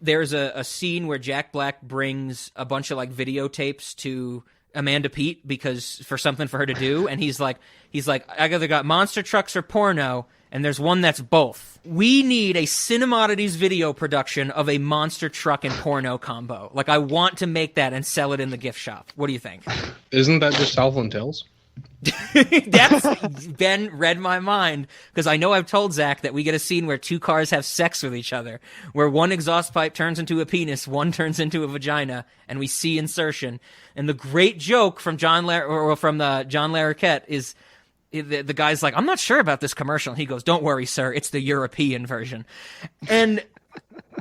there's a scene where Jack Black brings a bunch of like videotapes to Amanda Peet because for something for her to do, and he's like, I either got monster trucks or porno, and there's one that's both. We need a Cinemodities video production of a monster truck and porno combo. Like, I want to make that and sell it in the gift shop. What do you think? Isn't that just Southland Tales? That's Ben read my mind because I know I've told Zach that we get a scene where two cars have sex with each other, where one exhaust pipe turns into a penis, one turns into a vagina, and we see insertion. And the great joke from John Larroquette is the guy's like, I'm not sure about this commercial. And he goes, don't worry, sir, it's the European version. And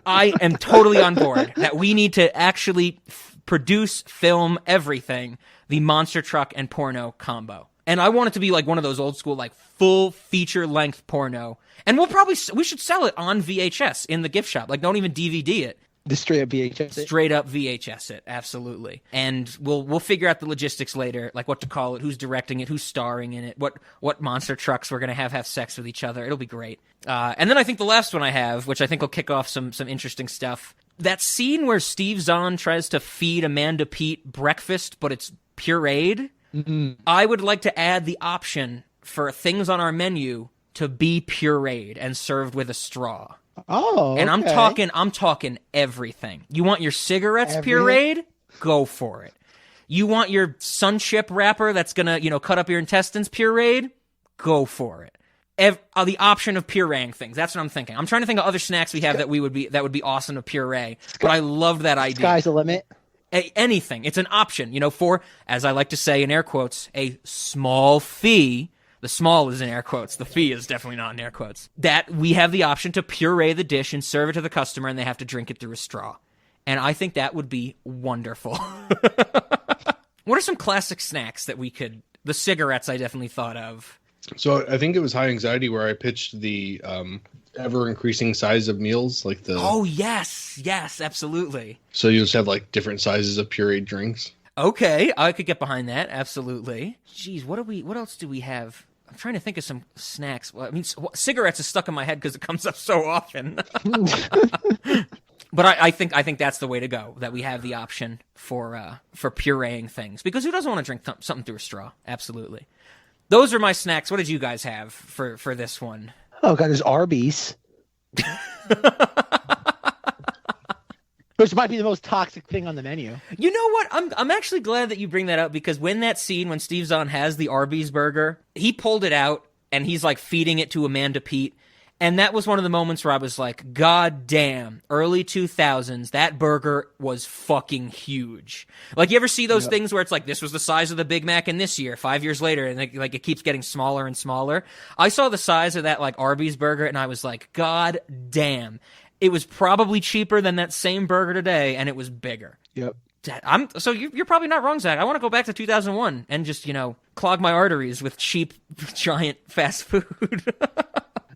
I am totally on board that we need to actually produce, film, everything, the monster truck and porno combo. And I want it to be like one of those old school, like full feature length porno. And we should sell it on VHS in the gift shop. Like, don't even DVD it. The straight up VHS. Straight up VHS it, absolutely. And we'll figure out the logistics later, like what to call it, who's directing it, who's starring in it, what monster trucks we're gonna have sex with each other. It'll be great. And then I think the last one I have, which I think will kick off some interesting stuff. That scene where Steve Zahn tries to feed Amanda Peet breakfast, but it's pureed. Mm-hmm. I would like to add the option for things on our menu to be pureed and served with a straw. Oh, okay. And I'm talking everything. You want your cigarettes pureed? Go for it. You want your Sunchip wrapper that's gonna, cut up your intestines pureed? Go for it. The option of pureeing things. That's what I'm thinking. I'm trying to think of other snacks we have that would be awesome to puree. But I love that idea. Sky's the limit. Anything. It's an option, for, as I like to say in air quotes, a small fee. The small is in air quotes. The fee is definitely not in air quotes. That we have the option to puree the dish and serve it to the customer, and they have to drink it through a straw. And I think that would be wonderful. What are some classic snacks that we could... The cigarettes I definitely thought of. So I think it was High Anxiety where I pitched the ever-increasing size of meals, like the... Oh, yes, absolutely. So you just have, like, different sizes of pureed drinks. Okay, I could get behind that, absolutely. Jeez, what else do we have? I'm trying to think of some snacks. Well, I mean, cigarettes is stuck in my head because it comes up so often. But I think that's the way to go, that we have the option for pureeing things. Because who doesn't want to drink something through a straw? Absolutely. Those are my snacks. What did you guys have for this one? Oh, God, there's Arby's. Which might be the most toxic thing on the menu. You know what? I'm actually glad that you bring that up, because when Steve Zahn has the Arby's burger, he pulled it out and he's like feeding it to Amanda Peet. And that was one of the moments where I was like, God damn, early 2000s, that burger was fucking huge. Like, you ever see those things where it's like, this was the size of the Big Mac in this year, 5 years later, and it keeps getting smaller and smaller? I saw the size of that like Arby's burger and I was like, God damn. It was probably cheaper than that same burger today, and it was bigger. Yep. So you're probably not wrong, Zach. I want to go back to 2001 and just, clog my arteries with cheap, giant fast food.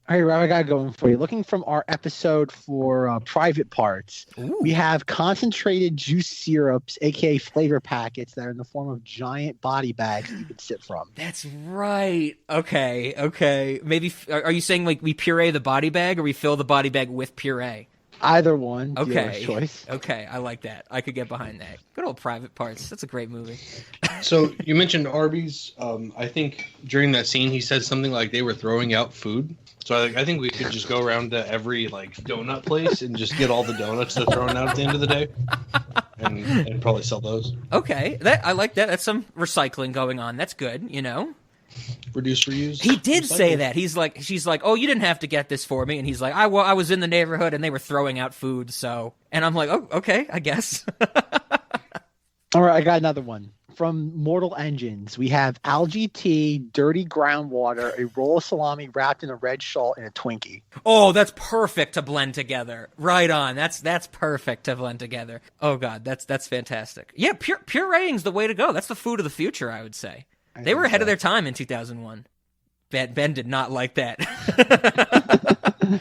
All right, Rob, I got going for you. Looking from our episode for private parts, we have concentrated juice syrups, a.k.a. flavor packets, that are in the form of giant body bags that you can sip from. That's right. Okay. Maybe, are you saying like we puree the body bag, or we fill the body bag with puree? Either one. Okay. Choice. Okay, I like that. I could get behind that. Good old Private Parts. That's a great movie. So you mentioned Arby's. I think during that scene he said something like they were throwing out food. So I think we could just go around to every like donut place and just get all the donuts they're throwing out at the end of the day, and probably sell those. Okay, I like that. That's some recycling going on. That's good. Reduce, reuse. He did say that. She's like, oh, you didn't have to get this for me. And he's like, I was in the neighborhood and they were throwing out food. So, and I'm like, oh, okay, I guess. All right, I got another one. From Mortal Engines, we have algae tea, dirty groundwater, a roll of salami wrapped in a red shawl, and a Twinkie. Oh, that's perfect to blend together. Right on. That's perfect to blend together. Oh God, that's fantastic. Yeah, pureeing's the way to go. That's the food of the future, I would say. They were ahead of their time in 2001. Ben did not like that.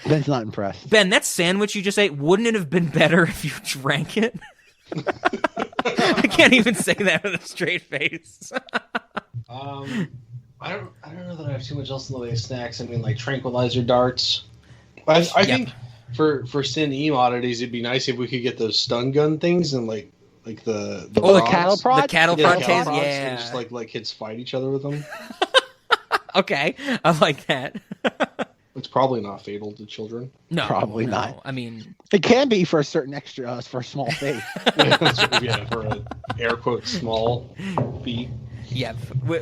Ben's not impressed. Ben, that sandwich you just ate, wouldn't it have been better if you drank it? I can't even say that with a straight face. I don't know that I have too much else in the way of snacks. I mean, like tranquilizer darts. I think for Sin E oddities, it'd be nice if we could get those stun gun things and like the cattle prod? The cattle prod prods, yeah. and just like kids fight each other with them. Okay, I like that. It's probably not fatal to children. No, probably not. I mean, it can be for a certain extra, for a small fee. For a air quote small fee. Yeah,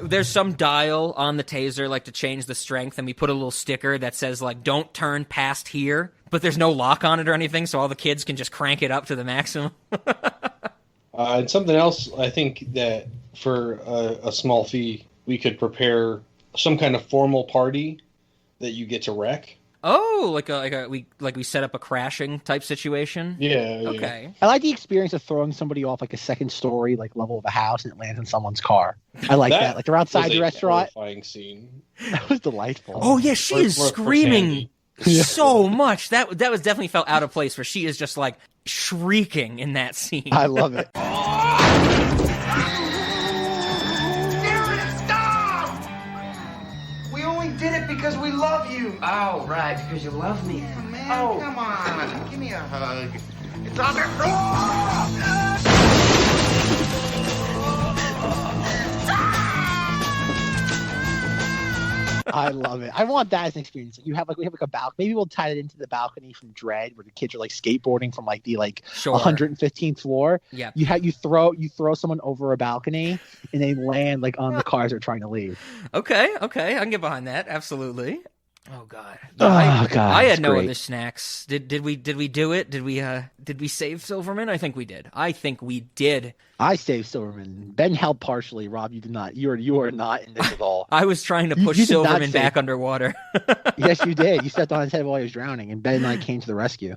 there's some dial on the taser like to change the strength, and we put a little sticker that says like "Don't turn past here," but there's no lock on it or anything, so all the kids can just crank it up to the maximum. And something else, I think that for a small fee, we could prepare some kind of formal party that you get to wreck. Oh, we set up a crashing type situation. Yeah. Okay. I like the experience of throwing somebody off like a second story like level of a house and it lands in someone's car. I like that. Like they're outside the restaurant. Horrifying scene. That was delightful. Oh yeah, she is screaming so much. That was definitely felt out of place. Where she is just like shrieking in that scene. I love it. Did it because we love you. Oh, right, because you love me. Man, Oh. come on. Give me a hug. It's on there. I love it. I want that as an experience. We have like a balcony. Maybe we'll tie it into the balcony from Dread, where the kids are like skateboarding from like the Sure. 115th floor. Yeah. You throw someone over a balcony and they land like on the cars they're trying to leave. Okay, I can get behind that. Absolutely. Oh god. Oh god. I had it's no great. other snacks. Did we do it? Did we save Silverman? I think we did. I saved Silverman. Ben helped partially. Rob, you did not. You are not in this at all. I was trying to push You did not Silverman save- back underwater. Yes, you did. You stepped on his head while he was drowning, and Ben and I came to the rescue.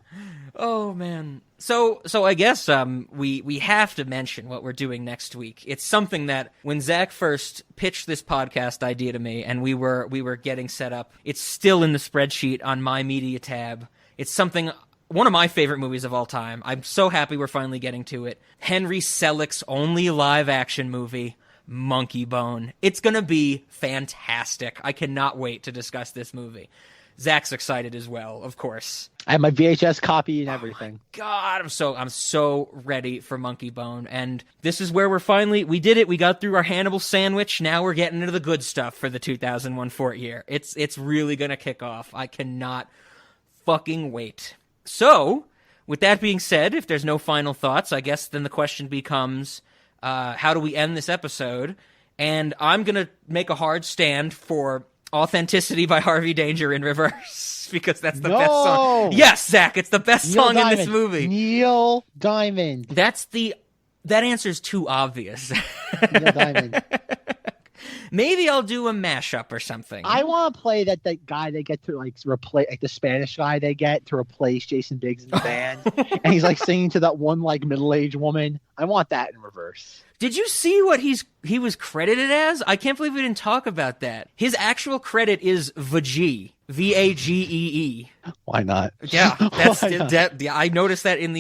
Oh man. So I guess we have to mention what we're doing next week. It's something that when Zack first pitched this podcast idea to me and we were getting set up, it's still in the spreadsheet on my media tab. It's one of my favorite movies of all time. I'm so happy we're finally getting to it. Henry Selick's only live action movie, Monkey Bone. It's going to be fantastic. I cannot wait to discuss this movie. Zack's excited as well, of course. I have my VHS copy and everything. God, I'm so ready for Monkey Bone. And this is where we did it. We got through our Hannibal sandwich. Now we're getting into the good stuff for the 2001 Fort year. It's really going to kick off. I cannot fucking wait. So, with that being said, if there's no final thoughts, I guess then the question becomes, how do we end this episode? And I'm going to make a hard stand for Authenticity by Harvey Danger in reverse, because that's the best song. Yes, Zach, it's the best song in this movie. Neil Diamond. That answer's too obvious. Neil Diamond. Maybe I'll do a mashup or something. I want to play that guy they get to like replace, like the Spanish guy they get to replace Jason Biggs in the band, and he's like singing to that one like middle-aged woman. I want that in reverse. Did you see what he was credited as? I can't believe we didn't talk about that. His actual credit is Vagee. Vagee. Why not? Yeah, I noticed that in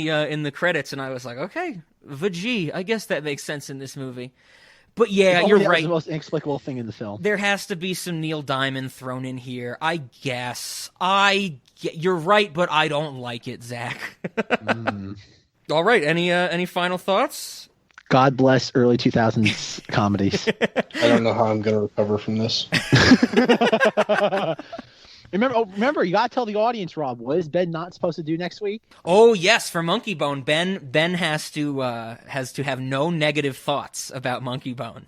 the credits, and I was like, okay, Vagee. I guess that makes sense in this movie. But yeah, you're right. The most inexplicable thing in the film. There has to be some Neil Diamond thrown in here. I guess. You're right, but I don't like it, Zach. All right. Any final thoughts? God bless early 2000s comedies. I don't know how I'm going to recover from this. Remember, you gotta tell the audience, Rob. What is Ben not supposed to do next week? Oh yes, for Monkey Bone, Ben has to have no negative thoughts about Monkey Bone.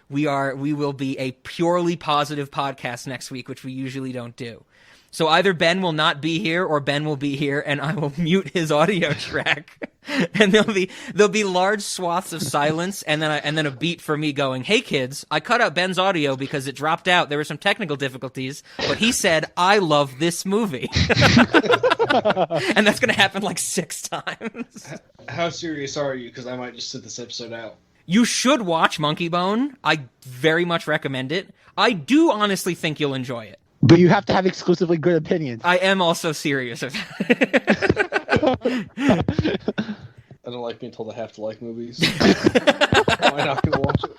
We will be a purely positive podcast next week, which we usually don't do. So either Ben will not be here or Ben will be here and I will mute his audio track. And there'll be large swaths of silence and then a beat for me going, "Hey kids, I cut out Ben's audio because it dropped out. There were some technical difficulties, but he said, I love this movie." And that's going to happen like 6 times. How serious are you? Because I might just sit this episode out. You should watch Monkey Bone. I very much recommend it. I do honestly think you'll enjoy it. But you have to have exclusively good opinions. I am also serious. I don't like being told I have to like movies. Am I not going to watch it?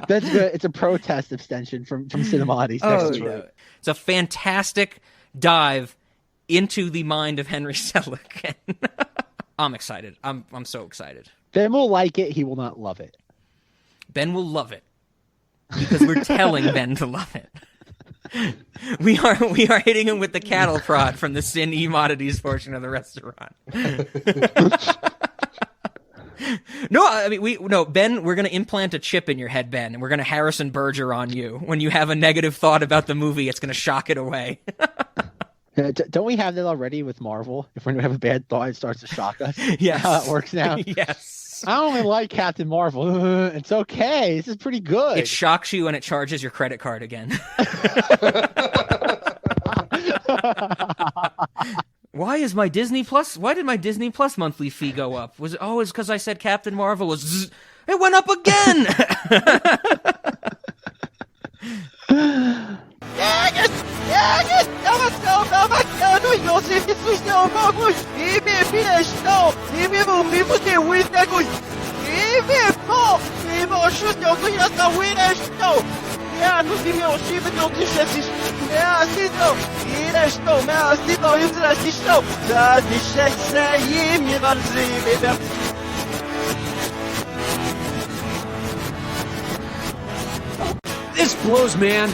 That's good. It's a protest abstention from Cinemati's next week. It's a fantastic dive into the mind of Henry Selick. I'm excited. I'm so excited. Ben will like it. He will not love it. Ben will love it because we're telling Ben to love it. We are hitting him with the cattle prod from the Sin Emodities portion of the restaurant. Ben, we're going to implant a chip in your head, Ben, and we're going to Harrison Berger on you. When you have a negative thought about the movie, it's going to shock it away. Don't we have that already with Marvel? If we have a bad thought, it starts to shock us. Yes. How it works now. Yes. I don't really like Captain Marvel. It's okay. This is pretty good. It shocks you and it charges your credit card again. Why did my Disney Plus monthly fee go up? It's because I said Captain Marvel was zzz. It went up again. This blows, man.